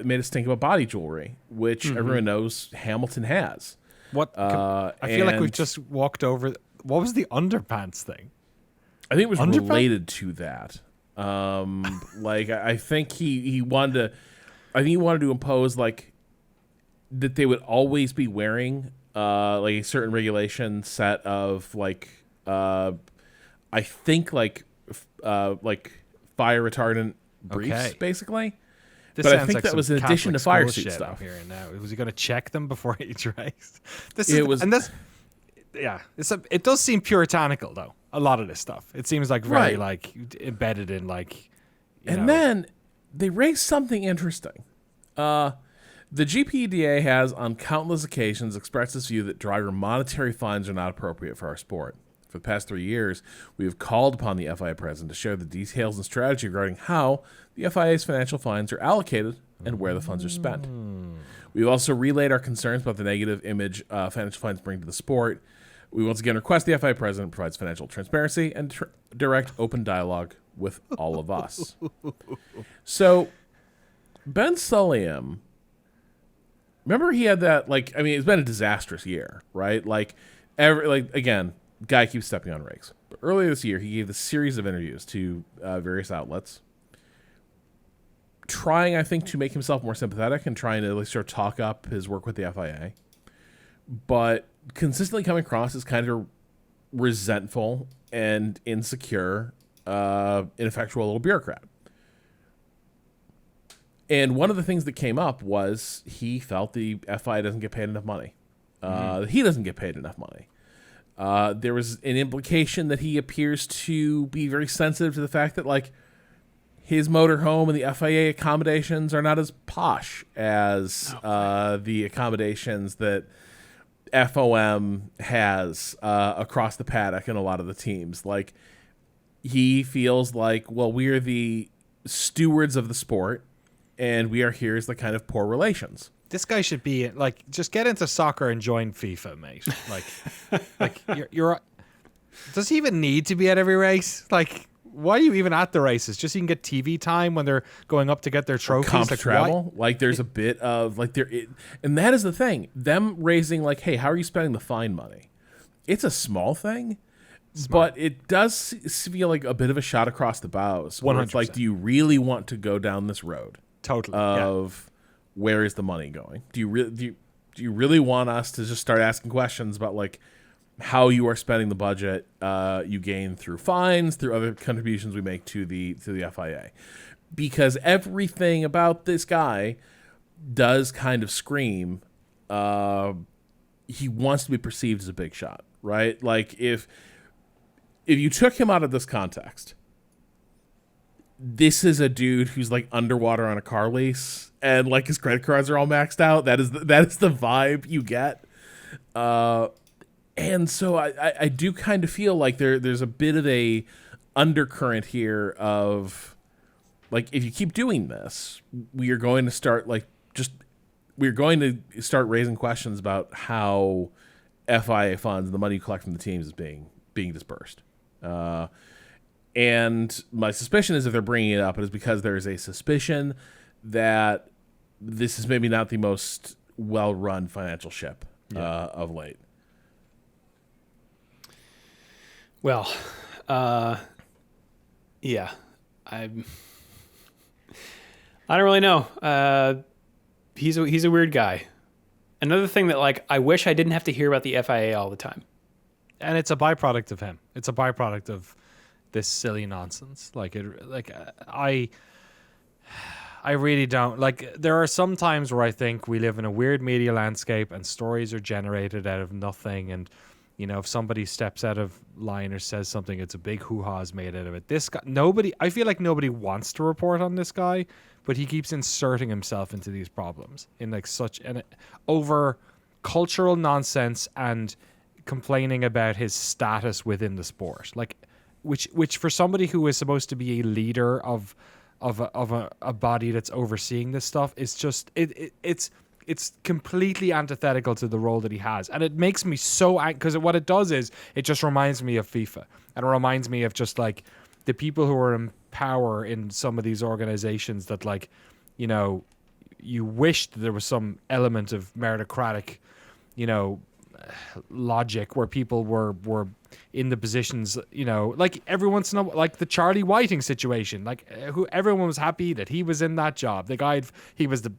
made a stink about body jewelry, which everyone knows Hamilton has. I feel like we've just walked over. What was the underpants thing? I think it was related to that. Like I think he wanted to impose like that they would always be wearing like a certain regulation set of like I think like fire retardant briefs basically. This but I sounds think like that was in addition to fire suit stuff. Here and now. Was he going to check them before each race? It does seem puritanical though. A lot of this stuff. It seems like very like embedded in like. Then they raised something interesting. The GPDA has on countless occasions expressed its view that driver monetary fines are not appropriate for our sport. For the past 3 years, we have called upon the FIA president to share the details and strategy regarding how the FIA's financial fines are allocated and where the funds are spent. We've also relayed our concerns about the negative image financial fines bring to the sport. We once again request the FIA president provides financial transparency and direct open dialogue with all of us. So, Ben Sulayem, remember he had that, like, I mean, it's been a disastrous year, right? Again, guy keeps stepping on rakes. But earlier this year, he gave a series of interviews to various outlets, trying, I think, to make himself more sympathetic and trying to like sort of talk up his work with the FIA. But consistently coming across as kind of resentful and insecure, ineffectual little bureaucrat. And one of the things that came up was he felt the FIA doesn't get paid enough money. He doesn't get paid enough money. There was an implication that he appears to be very sensitive to the fact that like his motorhome and the FIA accommodations are not as posh as the accommodations that FOM has across the paddock and a lot of the teams. Like he feels like, well, we are the stewards of the sport and we are here as the kind of poor relations. This guy should be like, just get into soccer and join FIFA, mate. Like you're does he even need to be at every race? Like, why are you even at the races? Just so you can get TV time when they're going up to get their trophies. Comp travel. Like there's a bit of like and that is the thing. Them raising like, hey, how are you spending the fine money? It's a small thing, but it does feel like a bit of a shot across the bows. 100%. It's like, do you really want to go down this road? Totally. Where is the money going? Do you really want us to just start asking questions about like how you are spending the budget you gain through fines, through other contributions we make to the FIA? Because everything about this guy does kind of scream he wants to be perceived as a big shot, right? Like if you took him out of this context, this is a dude who's like underwater on a car lease and like his credit cards are all maxed out. That is the vibe you get. And so I do kind of feel like there's a bit of a undercurrent here of like, if you keep doing this, we're going to start raising questions about how FIA funds, the money you collect from the teams, is being dispersed. And my suspicion is if they're bringing it up, it is because there is a suspicion that this is maybe not the most well-run financial ship of late. Well, yeah, I don't really know. He's a weird guy. Another thing that like I wish I didn't have to hear about the FIA all the time. And it's a byproduct of him. It's a byproduct of this silly nonsense. I really don't like. There are some times where I think we live in a weird media landscape and stories are generated out of nothing, and if somebody steps out of line or says something, it's a big hoo-ha's made out of it. This guy, I feel like nobody wants to report on this guy, but he keeps inserting himself into these problems in like over cultural nonsense and complaining about his status within the sport, like which for somebody who is supposed to be a leader of a body that's overseeing this stuff is just it's completely antithetical to the role that he has, and it makes me so angry because what it does is it just reminds me of FIFA, and it reminds me of just like the people who are in power in some of these organizations that like you wished there was some element of meritocratic logic where people were in the positions, like every once in a while, like the Charlie Whiting situation, like who everyone was happy that he was in that job. The guy,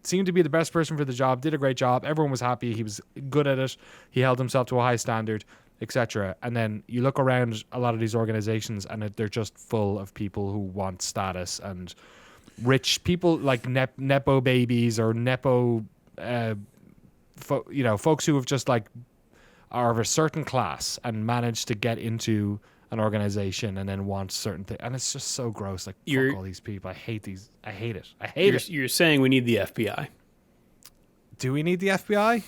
seemed to be the best person for the job, did a great job. Everyone was happy. He was good at it. He held himself to a high standard, etc. And then you look around a lot of these organizations and they're just full of people who want status and rich people, like nepo babies or nepo, folks who have just like are of a certain class and manage to get into an organization and then want certain things. And it's just so gross. Like, fuck all these people. I hate it. I hate it. You're saying we need the FBI. Do we need the FBI?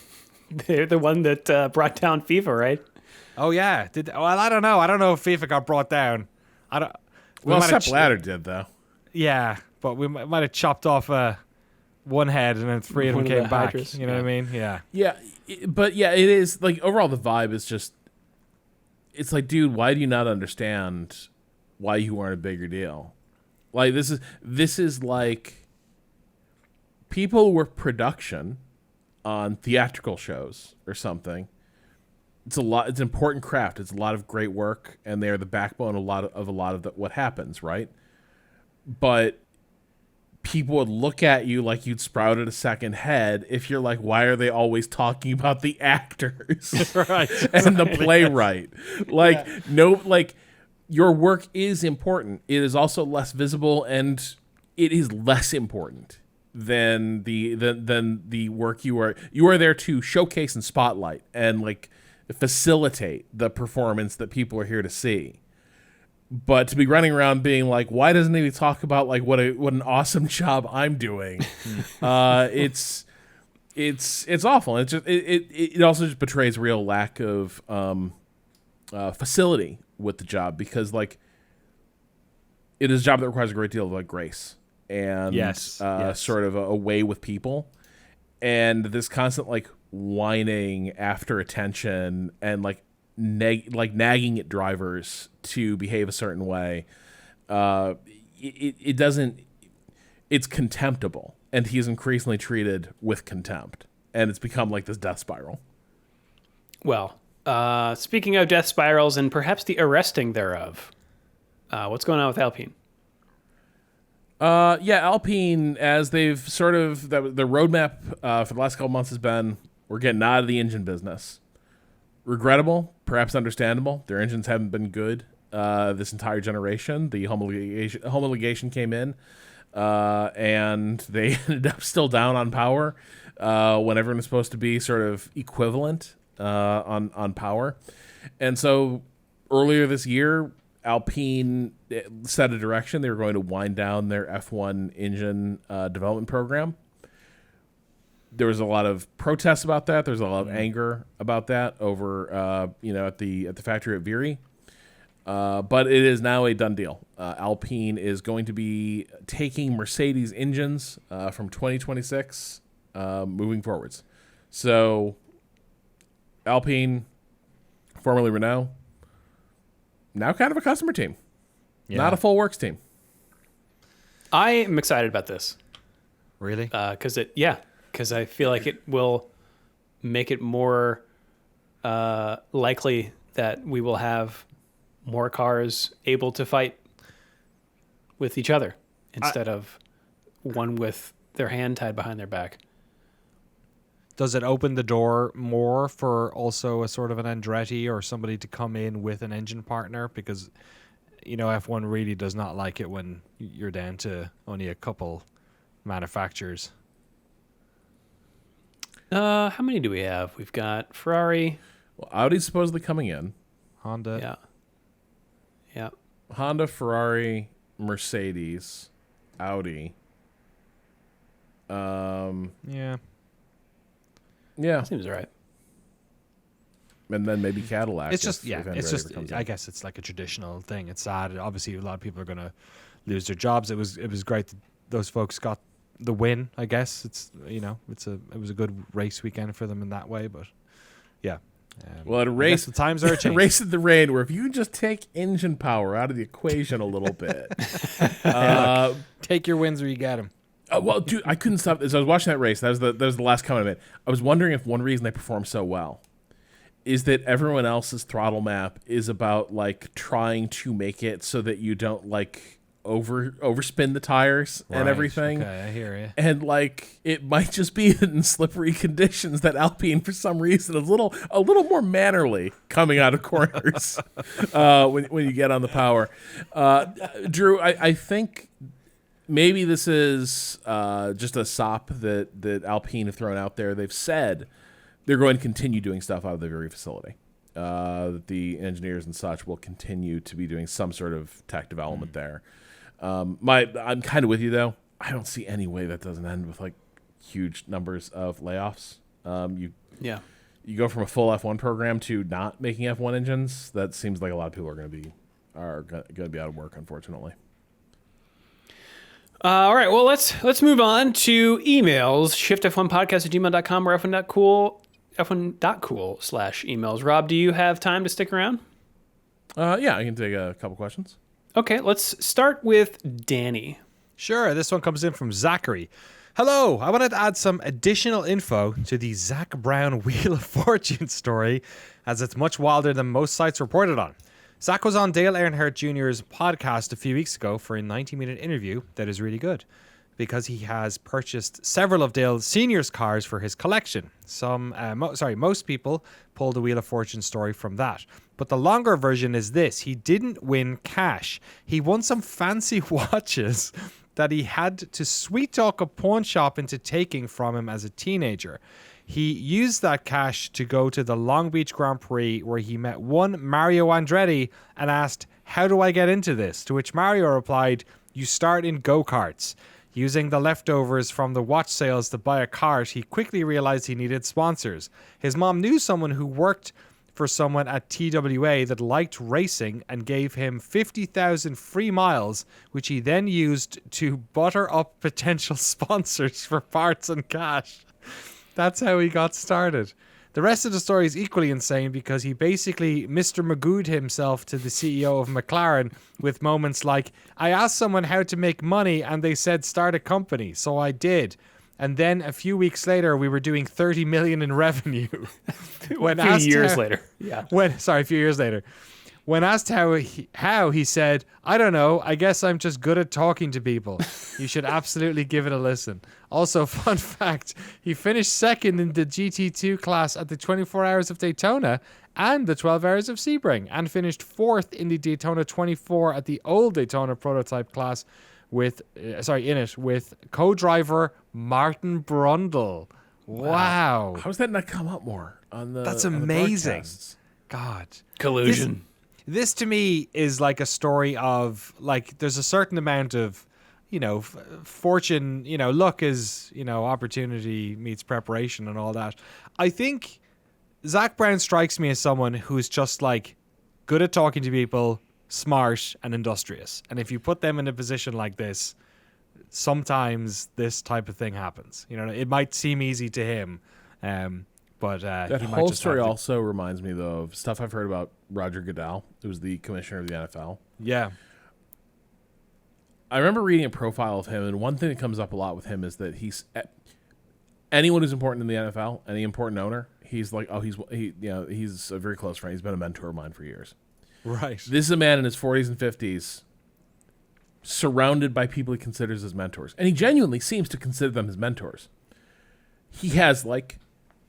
They're the one that brought down FIFA, right? Oh, yeah. I don't know. I don't know if FIFA got brought down. Sepp Blatter did, though. Yeah, but we might have chopped off one head and then three of them came back. Hydras. You know what I mean? Yeah. Yeah, but yeah, it is like overall the vibe is just. It's like, dude, why do you not understand why you aren't a bigger deal? Like this is like people with production on theatrical shows or something. It's a lot. It's an important craft. It's a lot of great work, and they're the backbone of a lot of what happens, right? But people would look at you like you'd sprouted a second head if you're like, why are they always talking about the actors right, and the playwright? Like, no, like your work is important. It is also less visible, and it is less important than the work you are there to showcase and spotlight and like facilitate the performance that people are here to see. But to be running around being like, why doesn't he talk about like what an awesome job I'm doing? It's awful. It's just it also just betrays real lack of facility with the job, because like it is a job that requires a great deal of like grace and sort of a way with people, and this constant like whining after attention and like nagging at drivers to behave a certain way. It doesn't. It's contemptible, and he's increasingly treated with contempt, and it's become like this death spiral. Well, speaking of death spirals and perhaps the arresting thereof, what's going on with Alpine? Alpine, as they've sort of the roadmap for the last couple months has been, we're getting out of the engine business. Regrettable, perhaps understandable. Their engines haven't been good this entire generation. The homologation came in, and they ended up still down on power when everyone was supposed to be sort of equivalent on power. And so earlier this year, Alpine set a direction. They were going to wind down their F1 engine development program. There was a lot of protests about that. There's a lot of anger about that over, at the factory at Viry. But it is now a done deal. Alpine is going to be taking Mercedes engines from 2026 moving forwards. So Alpine, formerly Renault, now kind of a customer team, not a full works team. I am excited about this. Really? Because I feel like it will make it more likely that we will have more cars able to fight with each other instead of one with their hand tied behind their back. Does it open the door more for also a sort of an Andretti or somebody to come in with an engine partner? Because, F1 really does not like it when you're down to only a couple manufacturers. How many do we have? We've got Ferrari. Well, Audi's supposedly coming in. Honda. Yeah. Honda, Ferrari, Mercedes, Audi. Yeah. Seems right. And then maybe Cadillac. It's just, if it's Andretti just, ever comes in. I guess it's like a traditional thing. It's sad. Obviously, a lot of people are going to lose their jobs. It was great that those folks got the win, I guess. It's, it was a good race weekend for them in that way, but yeah. Well, at a I race, guess the times are a changing. race in the rain, where if you just take engine power out of the equation a little bit. Take your wins where you get them. Well, dude, I couldn't stop. As I was watching that race, that was the last comment I made. I was wondering if one reason they perform so well is that everyone else's throttle map is about like trying to make it so that you don't like overspin the tires and everything. Okay, I hear you. And like it might just be that in slippery conditions that Alpine for some reason is a little more mannerly coming out of corners when you get on the power. Drew, I think maybe this is just a sop that Alpine have thrown out there. They've said they're going to continue doing stuff out of the very facility. The engineers and such will continue to be doing some sort of tech development there. I'm kind of with you though. I don't see any way that doesn't end with like huge numbers of layoffs. You go from a full F1 program to not making F1 engines. That seems like a lot of people are going to be out of work, unfortunately. All right, well, let's move on to emails. Shift+F1podcast@gmail.com or f1.cool/emails. Rob, do you have time to stick around? Yeah, I can take a couple questions. Okay, let's start with Danny. Sure, this one comes in from Zachary. Hello, I wanted to add some additional info to the Zak Brown Wheel of Fortune story, as it's much wilder than most sites reported on. Zach was on Dale Earnhardt Jr.'s podcast a few weeks ago for a 90-minute interview that is really good, because he has purchased several of Dale Sr.'s cars for his collection. Most people pulled the Wheel of Fortune story from that. But the longer version is this. He didn't win cash. He won some fancy watches that he had to sweet talk a pawn shop into taking from him as a teenager. He used that cash to go to the Long Beach Grand Prix, where he met one Mario Andretti and asked, "How do I get into this?" To which Mario replied, "You start in go-karts." Using the leftovers from the watch sales to buy a cart, he quickly realized he needed sponsors. His mom knew someone who worked for someone at TWA that liked racing and gave him 50,000 free miles, which he then used to butter up potential sponsors for parts and cash. That's how he got started. The rest of the story is equally insane, because he basically Mr. Magoo'd himself to the CEO of McLaren with moments like, "I asked someone how to make money and they said start a company, so I did. And then a few weeks later, we were doing 30 million in revenue." A few years later. When asked how, he said, "I don't know. I guess I'm just good at talking to people. You should absolutely give it a listen." Also, fun fact, he finished second in the GT2 class at the 24 Hours of Daytona and the 12 Hours of Sebring, and finished fourth in the Daytona 24 at the old Daytona prototype class with co-driver Martin Brundle. Wow. How does that not come up more on the? That's on the amazing. broadcasts? God. Collusion. This to me is like a story of, like, there's a certain amount of, fortune, luck is, opportunity meets preparation and all that. I think Zak Brown strikes me as someone who's just like good at talking to people, smart and industrious. And if you put them in a position like this, sometimes this type of thing happens. It might seem easy to him, but that whole story also reminds me, though, of stuff I've heard about Roger Goodell, who was the commissioner of the NFL. Yeah. I remember reading a profile of him, and one thing that comes up a lot with him is that anyone who's important in the NFL, any important owner, he's like, he's a very close friend. He's been a mentor of mine for years. Right. This is a man in his 40s and 50s, surrounded by people he considers his mentors, and he genuinely seems to consider them his mentors. He has like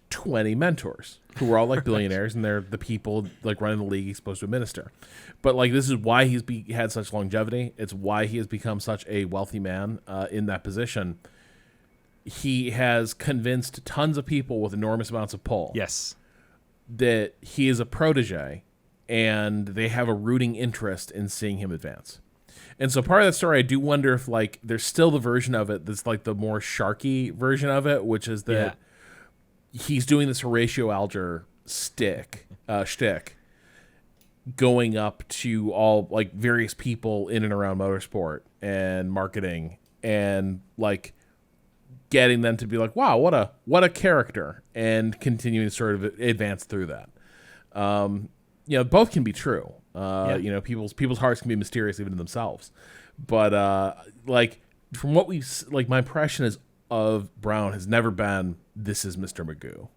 20 mentors who are all like billionaires, and they're the people like running the league he's supposed to administer. But like, this is why he's had such longevity. It's why he has become such a wealthy man in that position. He has convinced tons of people with enormous amounts of pull. Yes. that he is a protege and they have a rooting interest in seeing him advance. And so part of that story, I do wonder if like there's still the version of it that's like the more Sharky version of it, which is that he's doing this Horatio Alger shtick, going up to all like various people in and around motorsport and marketing and like getting them to be like, wow, what a character, and continuing to sort of advance through that. Both can be true. People's hearts can be mysterious even to themselves. But like from what my impression is of Brown has never been, this is Mr. Magoo,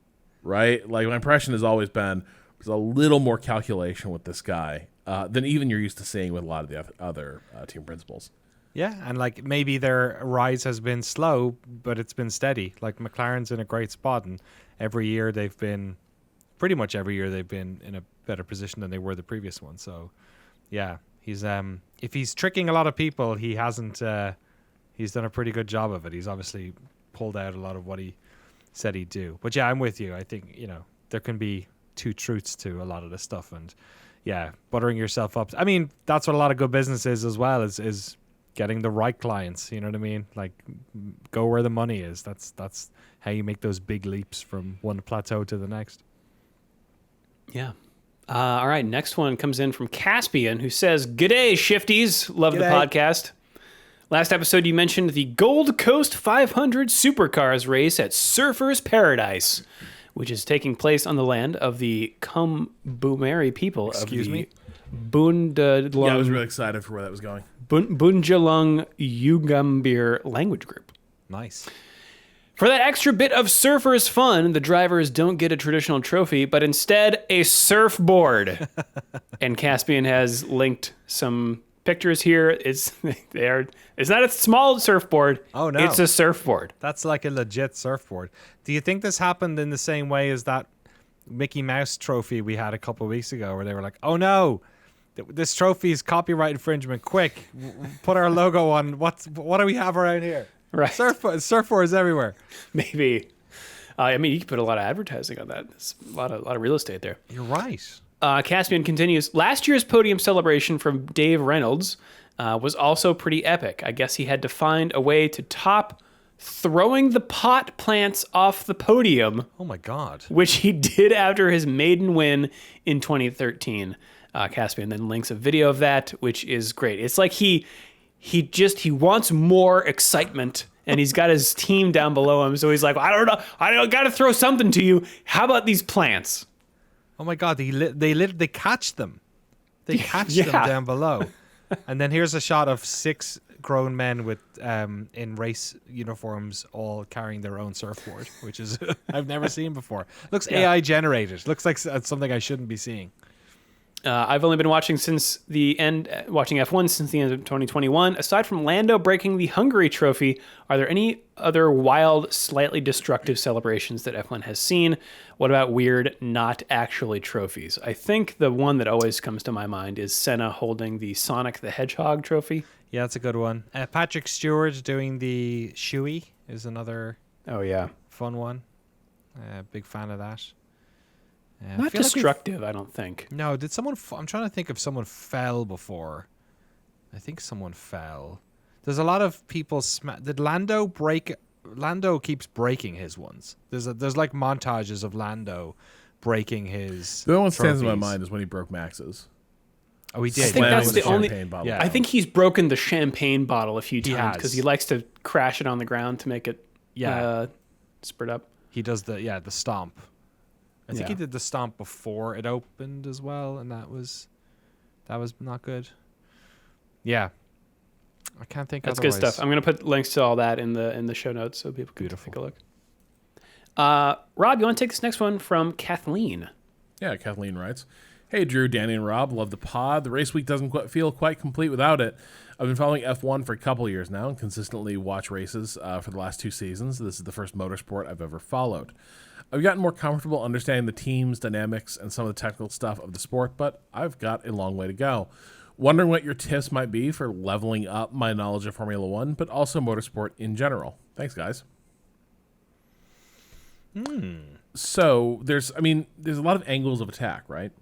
right? Like my impression has always been there's a little more calculation with this guy than even you're used to seeing with a lot of the other team principals. Yeah, and like maybe their rise has been slow, but it's been steady. Like McLaren's in a great spot, and pretty much every year they've been in a better position than they were the previous one. So, yeah, he's if he's tricking a lot of people, he hasn't. He's done a pretty good job of it. He's obviously pulled out a lot of what he said he'd do. But yeah, I'm with you. I think there can be two truths to a lot of this stuff, and yeah, buttering yourself up. I mean, that's what a lot of good business is as well. Is getting the right clients, you know what I mean? Like, go where the money is. That's how you make those big leaps from one plateau to the next. Yeah. All right, next one comes in from Caspian, who says, "G'day, Shifties. Love the podcast. Last episode, you mentioned the Gold Coast 500 Supercars race at Surfers Paradise, which is taking place on the land of the Kumbumeri people Excuse of me? the Bundjalung. Yeah, I was really excited for where that was going. Bundjalung Yugambir language group. Nice. For that extra bit of surfers fun, the drivers don't get a traditional trophy, but instead a surfboard." And Caspian has linked some pictures here. It's not a small surfboard. Oh, no. It's a surfboard. That's like a legit surfboard. Do you think this happened in the same way as that Mickey Mouse trophy we had a couple of weeks ago, where they were like, "Oh no, this trophy is copyright infringement. Quick, put our logo on. What do we have around here?" Right. Surfboards everywhere. Maybe. I mean, you could put a lot of advertising on that. There's a lot of real estate there. You're right. Caspian continues, "Last year's podium celebration from Dave Reynolds was also pretty epic. I guess he had to find a way to top throwing the pot plants off the podium." Oh my God. Which he did after his maiden win in 2013. Caspian then links a video of that, which is great. It's like he wants more excitement, and he's got his team down below him. So he's like, I don't got to throw something to you. How about these plants? Oh my God. They catch them. They catch them down below. And then here's a shot of 6 grown men with in race uniforms all carrying their own surfboard, which is I've never seen before. Looks AI generated. Looks like something I shouldn't be seeing. I've only been watching watching F1 since the end of 2021. Aside from Lando breaking the Hungary trophy, are there any other wild, slightly destructive celebrations that F1 has seen? What about weird, not actually trophies? I think the one that always comes to my mind is Senna holding the Sonic the Hedgehog trophy. Yeah, that's a good one. Patrick Stewart doing the shoey is another fun one. Big fan of that. Not destructive, I don't think. No, did someone... I'm trying to think if someone fell before. I think someone fell. There's a lot of people... Did Lando break... Lando keeps breaking his ones. There's like montages of Lando breaking his The only one that stands in my trophies. mind is when he broke Max's. Oh, he did. I think that's the only... bottle. Yeah. I think he's broken the champagne bottle a few He times has. because he likes to crash it on the ground to make it spurt up. He does the stomp. I think he Yeah. did the stomp before it opened as well, and that was not good. Yeah, I can't think. That's otherwise. good stuff. I'm going to put links to all that in the show notes so people can take a look. Rob, you want to take this next one from Kathleen? Yeah, Kathleen writes, "Hey, Drew, Danny, and Rob. Love the pod. The race week doesn't feel quite complete without it. I've been following F1 for a couple years now and consistently watch races for the last 2 seasons. This is the first motorsport I've ever followed. I've gotten more comfortable understanding the team's dynamics and some of the technical stuff of the sport, but I've got a long way to go. Wondering what your tips might be for leveling up my knowledge of Formula One, but also motorsport in general. Thanks, guys." So there's a lot of angles of attack, right?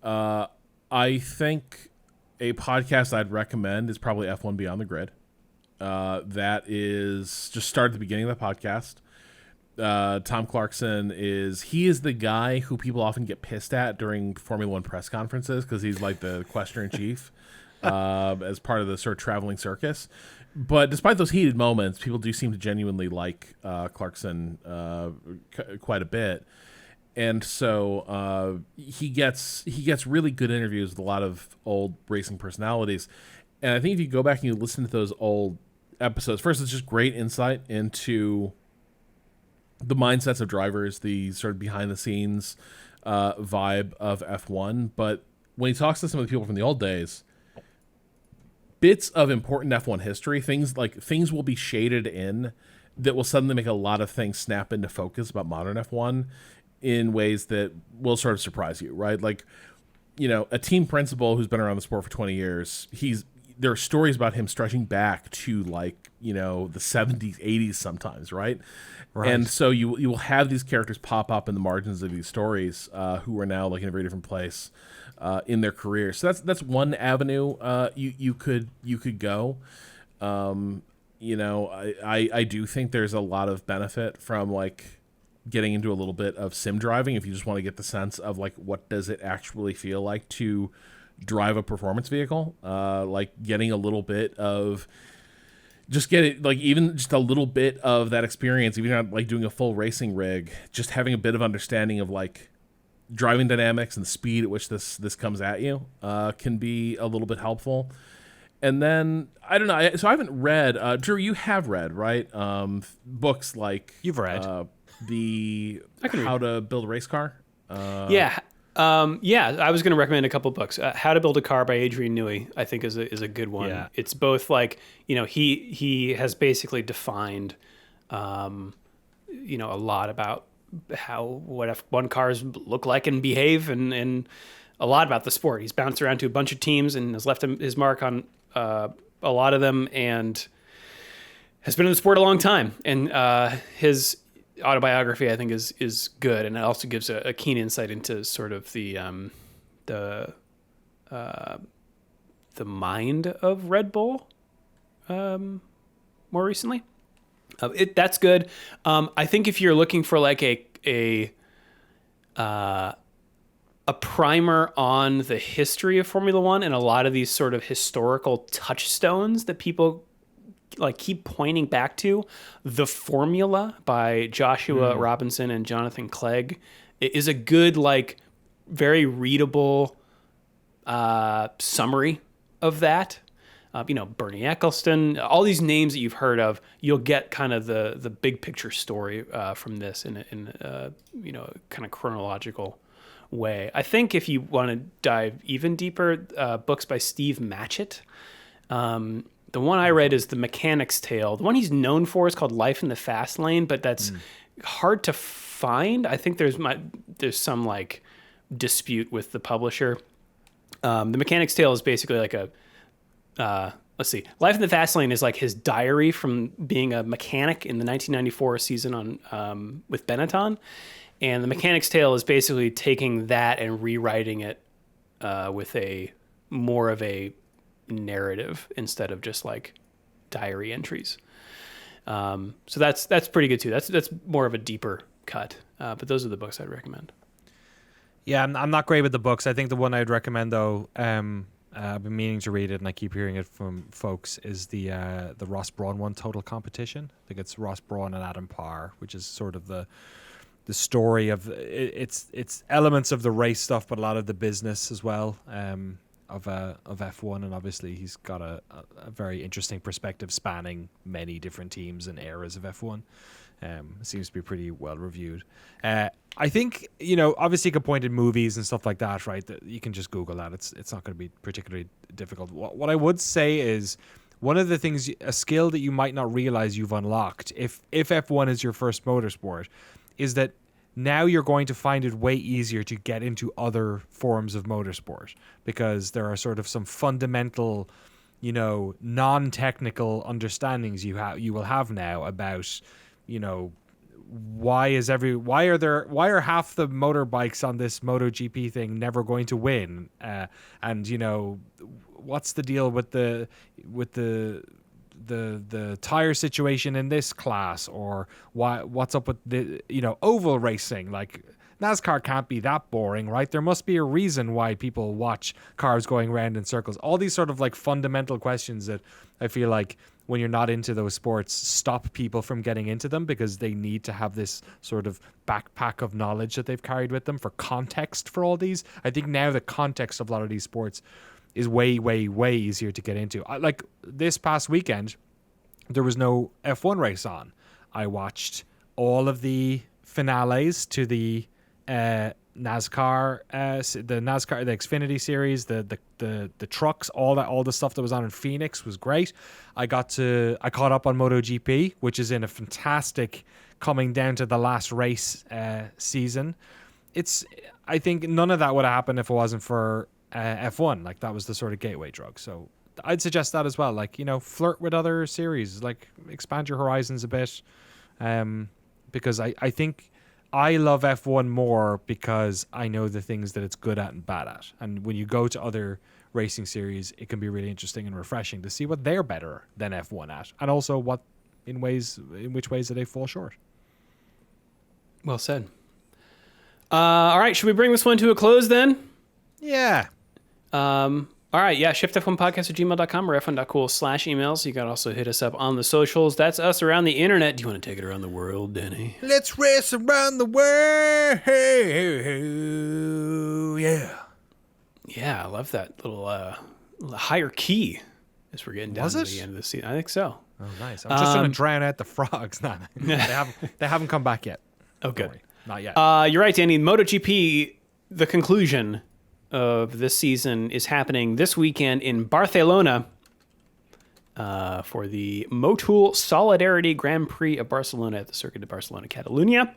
I think a podcast I'd recommend is probably F1 Beyond the Grid. That is just start at the beginning of the podcast. Tom Clarkson is the guy who people often get pissed at during Formula One press conferences because he's like the questioner in chief as part of the sort of traveling circus. But despite those heated moments, people do seem to genuinely like Clarkson quite a bit. And so he gets really good interviews with a lot of old racing personalities. And I think if you go back and you listen to those old episodes, first, it's just great insight into the mindsets of drivers, the sort of behind the scenes vibe of F1. But when he talks to some of the people from the old days, bits of important F1 history, things will be shaded in that will suddenly make a lot of things snap into focus about modern F1 in ways that will sort of surprise you, right? Like, a team principal who's been around the sport for 20 years, there are stories about him stretching back to the 70s, 80s sometimes, right? And so you will have these characters pop up in the margins of these stories who are now in a very different place in their career. So that's one avenue you could go. I do think there's a lot of benefit from getting into a little bit of sim driving if you just want to get the sense of what does it actually feel like to drive a performance vehicle, getting a little bit of even just a little bit of that experience, even not doing a full racing rig, just having a bit of understanding of driving dynamics and the speed at which this comes at you can be a little bit helpful. And then I don't know. So I haven't read. Drew, you have read, right? Books like you've read How to Build a Race Car. Yeah. I was going to recommend a couple books. How to Build a Car by Adrian Newey, I think is a good one. Yeah. It's both he has basically defined, a lot about what F1 cars look like and behave, and a lot about the sport. He's bounced around to a bunch of teams and has left his mark on a lot of them, and has been in the sport a long time. And his autobiography, I think, is good, and it also gives a keen insight into sort of the mind of Red Bull more recently. That's good. I think if you're looking for a primer on the history of Formula One and a lot of these sort of historical touchstones that people keep pointing back to, The Formula by Joshua Robinson and Jonathan Clegg is a good, very readable summary of that. Bernie Eccleston, all these names that you've heard of, you'll get kind of the big picture story from this in a kind of chronological way. I think if you want to dive even deeper, books by Steve Matchett. The one I read is The Mechanic's Tale. The one he's known for is called Life in the Fast Lane, but that's hard to find. I think there's some dispute with the publisher. The Mechanic's Tale is basically let's see. Life in the Fast Lane is his diary from being a mechanic in the 1994 season on with Benetton. And The Mechanic's Tale is basically taking that and rewriting it with more of a narrative instead of just diary entries. So that's pretty good too. That's more of a deeper cut. But those are the books I'd recommend. Yeah, I'm not great with the books. I think the one I'd recommend though, I've been meaning to read it and I keep hearing it from folks, is the Ross Brawn one, Total Competition. I think it's Ross Brawn and Adam Parr, which is sort of the story of it's elements of the race stuff, but a lot of the business as well. Of F1, and obviously he's got a very interesting perspective spanning many different teams and eras of F1. It seems to be pretty well reviewed. I think, obviously you can point at movies and stuff like that, right? That you can just Google that. It's not going to be particularly difficult. What I would say is one of the things, a skill that you might not realize you've unlocked if F1 is your first motorsport, is that now you're going to find it way easier to get into other forms of motorsport because there are sort of some fundamental, non-technical understandings you will have now about, why are half the motorbikes on this MotoGP thing never going to win? And you know, what's the deal with the tire situation in this class, or what's up with the, you know, oval racing? Like, NASCAR can't be that boring, right? There must be a reason why people watch cars going round in circles. All these sort of like fundamental questions that I feel like when you're not into those sports stop people from getting into them, because they need to have this sort of backpack of knowledge that they've carried with them for context for all these. I think now the context of a lot of these sports is way, way, way easier to get into. Like this past weekend, there was no F1 race on. I watched all of the finales to the NASCAR, the Xfinity series, the trucks, all the stuff that was on in Phoenix was great. I caught up on MotoGP, which is in a fantastic coming down to the last race season. I think none of that would have happened if it wasn't for F1. Like, that was the sort of gateway drug. So I'd suggest that as well. Like, you know, flirt with other series, like expand your horizons a bit, because I think I love F1 more because I know the things that it's good at and bad at. And when you go to other racing series, it can be really interesting and refreshing to see what they're better than F1 at, and also in which ways do they fall short. Well said. All right, should we bring this one to a close then? Yeah. All right, yeah, shift.f1podcast@gmail.com or f1.cool/emails. You can also hit us up on the socials. That's us around the internet. Do you want to take it around the world, Danny? Let's race around the world. Yeah. Yeah, I love that little higher key as we're getting down to the end of the season. I think so. Oh, nice. I'm just going to drown out the frogs. No, they haven't come back yet. Oh, good. Not yet. You're right, Danny. MotoGP, the conclusion of this season, is happening this weekend in Barcelona for the Motul Solidarity Grand Prix of Barcelona at the Circuit de Barcelona, Catalunya.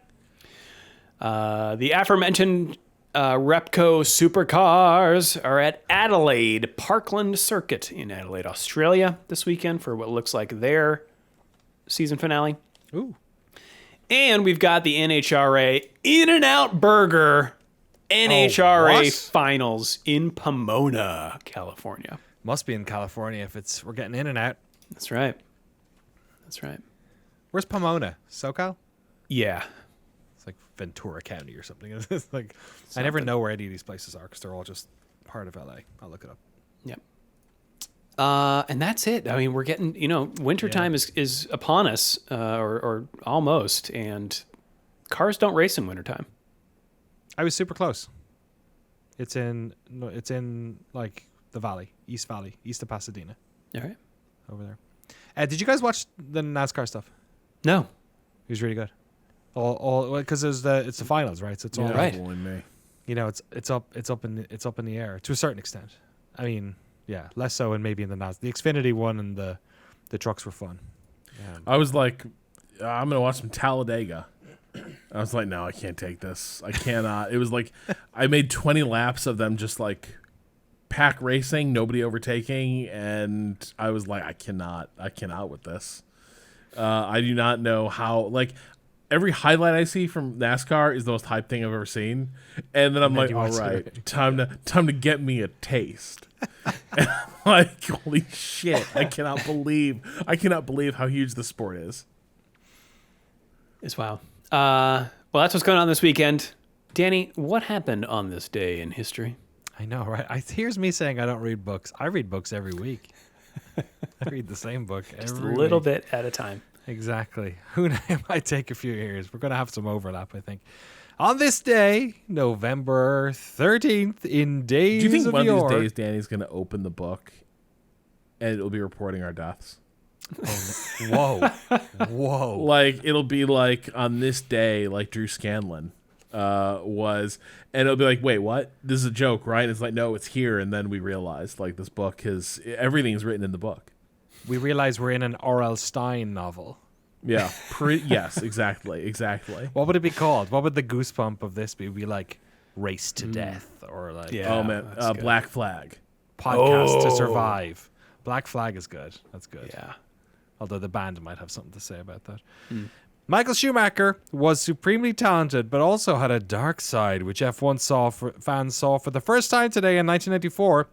The aforementioned Repco supercars are at Adelaide Parkland Circuit in Adelaide, Australia this weekend for what looks like their season finale. Ooh. And we've got the NHRA In-N-Out Burger NHRA finals in Pomona, California. Must be in California if we're getting in and out. That's right. Where's Pomona? SoCal? Yeah. It's like Ventura County or something. It's like something. I never know where any of these places are because they're all just part of LA. I'll look it up. Yep. And that's it. I mean, we're getting, wintertime is upon us, or almost, and cars don't race in wintertime. I was super close. It's in like the valley, east of Pasadena. All right. Over there. Did you guys watch the NASCAR stuff? No. It was really good. All because it's the finals, right? So it's all right. It's up in the air to a certain extent. I mean, yeah, less so, and maybe in the Xfinity one and the trucks were fun. I was like, I'm gonna watch some Talladega. I was like, no, I can't take this. I cannot. It was like I made 20 laps of them just like pack racing, nobody overtaking, and I was like, I cannot with this. I do not know how, like, every highlight I see from NASCAR is the most hyped thing I've ever seen. And then I'm like, all right, time to get me a taste. And I'm like, holy shit, I cannot believe how huge the sport is. It's wild. Well, that's what's going on this weekend. Danny, what happened on this day in history? I know, right? Here's me saying I don't read books. I read books every week. I read the same book just a little bit at a time. Exactly. Who knows? It might take a few years. We're going to have some overlap, I think. On this day, November 13th, in days of Do you think one yore, of these days Danny's going to open the book and it'll be reporting our deaths? Oh, whoa. Like, it'll be like on this day, like Drew Scanlon was, and it'll be like, wait, what? This is a joke, right? It's like, no, it's here. And then we realized, like, this book everything's written in the book. We realize we're in an R.L. Stein novel. Yeah. Yes, exactly. What would it be called? What would the goosebump of this be? Be like Race to Death, or like oh man, Black Flag. Podcast to Survive. Black Flag is good. That's good. Yeah. Although the band might have something to say about that. Michael Schumacher was supremely talented, but also had a dark side, which F1 fans saw for the first time today in 1994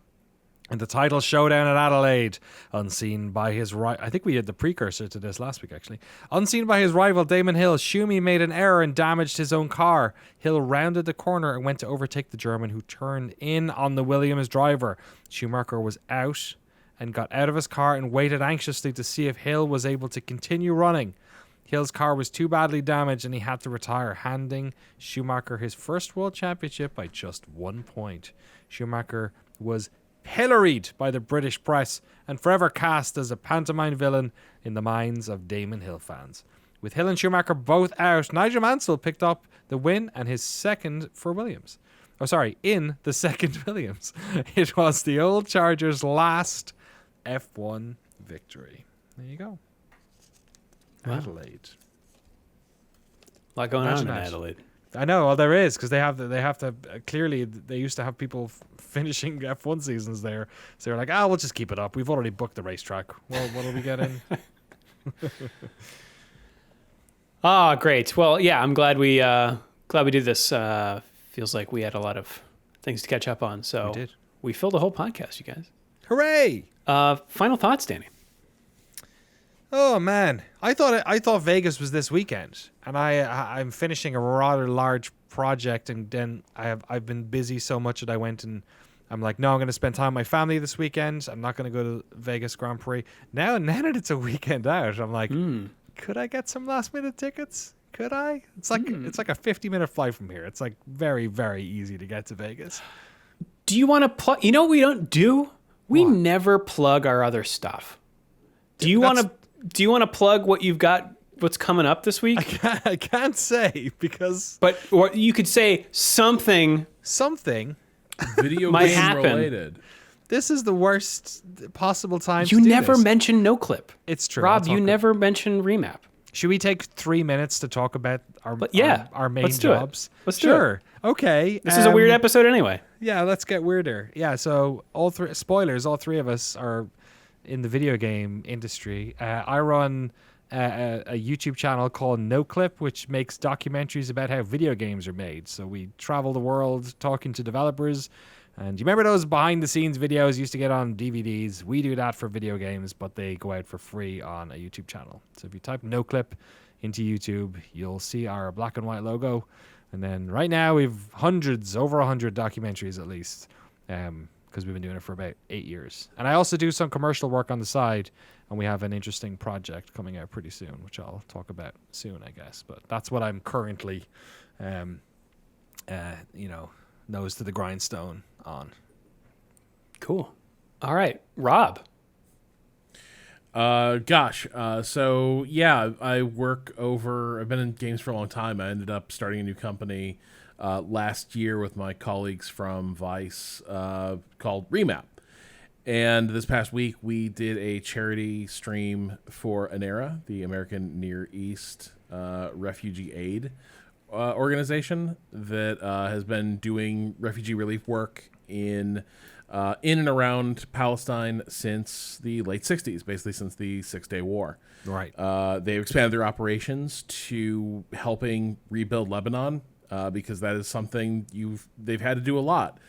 in the title showdown at Adelaide. Unseen by his I think we had the precursor to this last week, actually. Unseen by his rival Damon Hill, Schumi made an error and damaged his own car. Hill rounded the corner and went to overtake the German, who turned in on the Williams driver. Schumacher was out and got out of his car and waited anxiously to see if Hill was able to continue running. Hill's car was too badly damaged and he had to retire, handing Schumacher his first world championship by just 1 point. Schumacher was pilloried by the British press and forever cast as a pantomime villain in the minds of Damon Hill fans. With Hill and Schumacher both out, Nigel Mansell picked up the win and his second for Williams. In the second Williams. It was the old Chargers' last F1 victory. There you go. Wow. Adelaide. A lot going on in that. Adelaide. I know. Well, there is, because they have to clearly they used to have people finishing F1 seasons there, so they're like, we'll just keep it up. We've already booked the racetrack. Well, what'll we get in? Great. Well, yeah, I'm glad we did this. Feels like we had a lot of things to catch up on. So We did. We filled a whole podcast, you guys. Hooray! Final thoughts, Danny. Oh man, I thought Vegas was this weekend, and I'm finishing a rather large project, and then I've been busy so much that I went and I'm like, no, I'm going to spend time with my family this weekend. I'm not going to go to Vegas Grand Prix. Now that it's a weekend out, I'm like, could I get some last minute tickets? Could I? It's like a 50-minute flight from here. It's like very, very easy to get to Vegas. Do you want to plug? You know what we don't do? We never plug our other stuff. Do you want to plug what you've got? What's coming up this week? I can't say because. Or you could say something Video might game happen. related. This is the worst possible time. You to do never this. mention Noclip. It's true. Rob, I'll you talk never mentioned Remap. Should we take 3 minutes to talk about our main let's do it. jobs? Let's do it. Okay. This is a weird episode anyway. Yeah, let's get weirder. Yeah, so all three of us are in the video game industry. I run a YouTube channel called Noclip, which makes documentaries about how video games are made. So we travel the world talking to developers. And you remember those behind-the-scenes videos used to get on DVDs? We do that for video games, but they go out for free on a YouTube channel. So if you type Noclip into YouTube, you'll see our black and white logo. And then right now we've over 100 documentaries at least, because we've been doing it for about 8 years. And I also do some commercial work on the side, and we have an interesting project coming out pretty soon, which I'll talk about soon, I guess. But that's what I'm currently, nose to the grindstone on. Cool. All right, Rob. So yeah, I've been in games for a long time. I ended up starting a new company last year with my colleagues from Vice called Remap. And this past week we did a charity stream for ANERA, the American Near East Refugee Aid organization that has been doing refugee relief work in and around Palestine since the late 60s, basically since the Six-Day War. Right. They've expanded their operations to helping rebuild Lebanon because that is something they've had to do a lot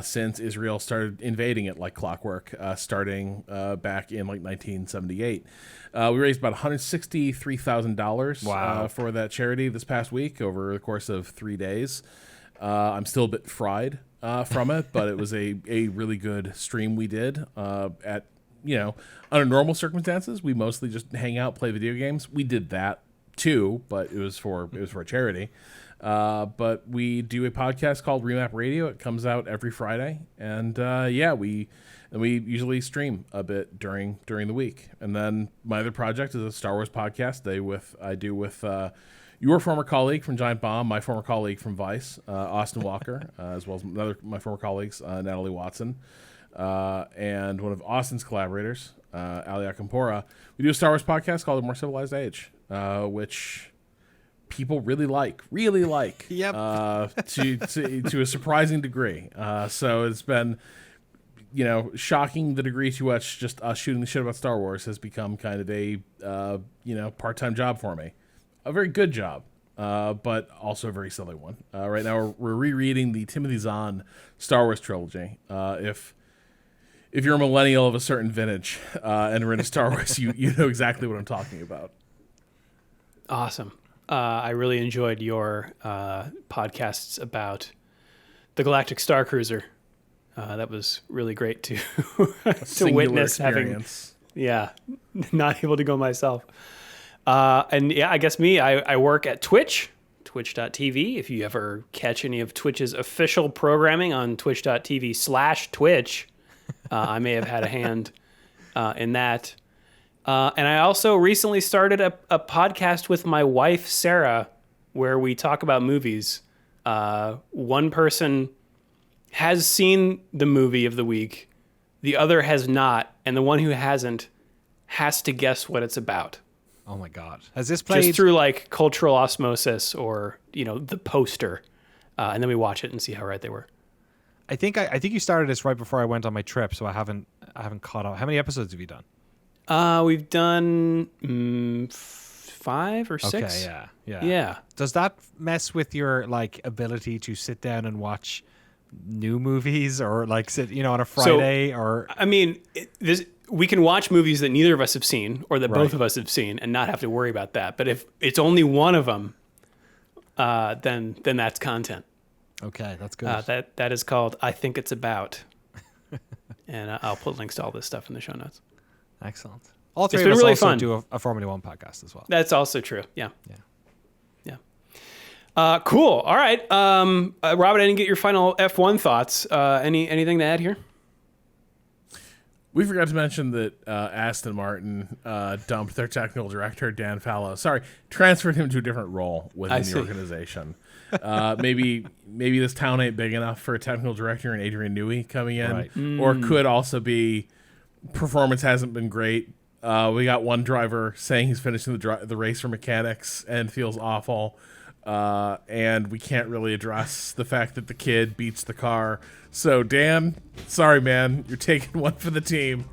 since Israel started invading it like clockwork, starting back in like 1978. We raised about $163,000 for that charity this past week over the course of 3 days. I'm still a bit fried from it, but it was a really good stream we did at, under normal circumstances. We mostly just hang out, play video games. We did that too, but it was for a charity. But we do a podcast called Remap Radio. It comes out every Friday, and we usually stream a bit during the week. And then my other project is a Star Wars podcast. I do with your former colleague from Giant Bomb, my former colleague from Vice, Austin Walker, as well as my former colleagues, Natalie Watson, and one of Austin's collaborators, Ali Akampora. We do a Star Wars podcast called The More Civilized Age, which people really like. Yep. To a surprising degree. So it's been, shocking the degree to which just us shooting the shit about Star Wars has become kind of a, part-time job for me. a very good job, but also a very silly one. Right now we're rereading the Timothy Zahn Star Wars trilogy. If you're a millennial of a certain vintage and are into Star Wars, you know exactly what I'm talking about. Awesome. I really enjoyed your podcasts about the Galactic Star Cruiser. That was really great to witness experience. not able to go myself. And yeah, I guess I work at twitch.tv. If you ever catch any of Twitch's official programming on twitch.tv/Twitch, I may have had a hand in that. And I also recently started a podcast with my wife, Sarah, where we talk about movies. One person has seen the movie of the week, the other has not, and the one who hasn't has to guess what it's about. Oh my God. Has this played? Just through like cultural osmosis or, the poster. And then we watch it and see how right they were. I think you started this right before I went on my trip, so I haven't caught up. How many episodes have you done? We've done 5 or 6. Okay, yeah. Yeah. Does that mess with your ability to sit down and watch new movies or sit on a Friday? Or I mean, we can watch movies that neither of us have seen or that both of us have seen and not have to worry about that. But if it's only one of them, then that's content. Okay, that's good. That is called I Think It's About. And I'll put links to all this stuff in the show notes. Excellent. All three It's of been us really also fun. do a Formula One podcast as well. That's also true. Yeah. Cool. All right. Robert, I didn't get your final F1 thoughts. Anything to add here? We forgot to mention that Aston Martin dumped their technical director, Dan Fallow. Transferred him to a different role within the organization. Maybe this town ain't big enough for a technical director and Adrian Newey coming in. Right. Or could also be performance hasn't been great. We got one driver saying he's finishing the race for mechanics and feels awful. And we can't really address the fact that the kid beats the car. So, Dan, sorry, man. You're taking one for the team.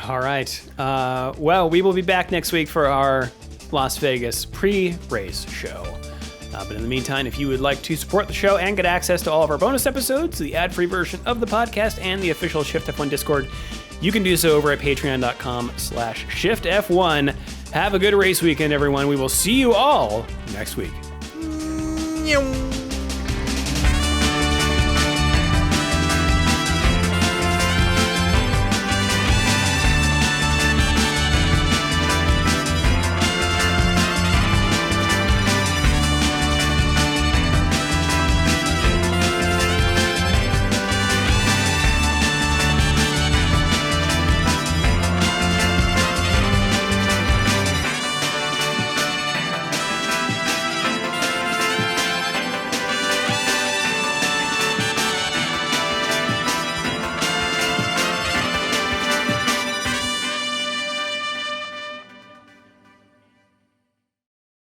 All right. Well, we will be back next week for our Las Vegas pre-race show. But in the meantime, if you would like to support the show and get access to all of our bonus episodes, the ad-free version of the podcast, and the official Shift+F1 Discord, you can do so over at patreon.com/ShiftF1. Have a good race weekend, everyone. We will see you all next week.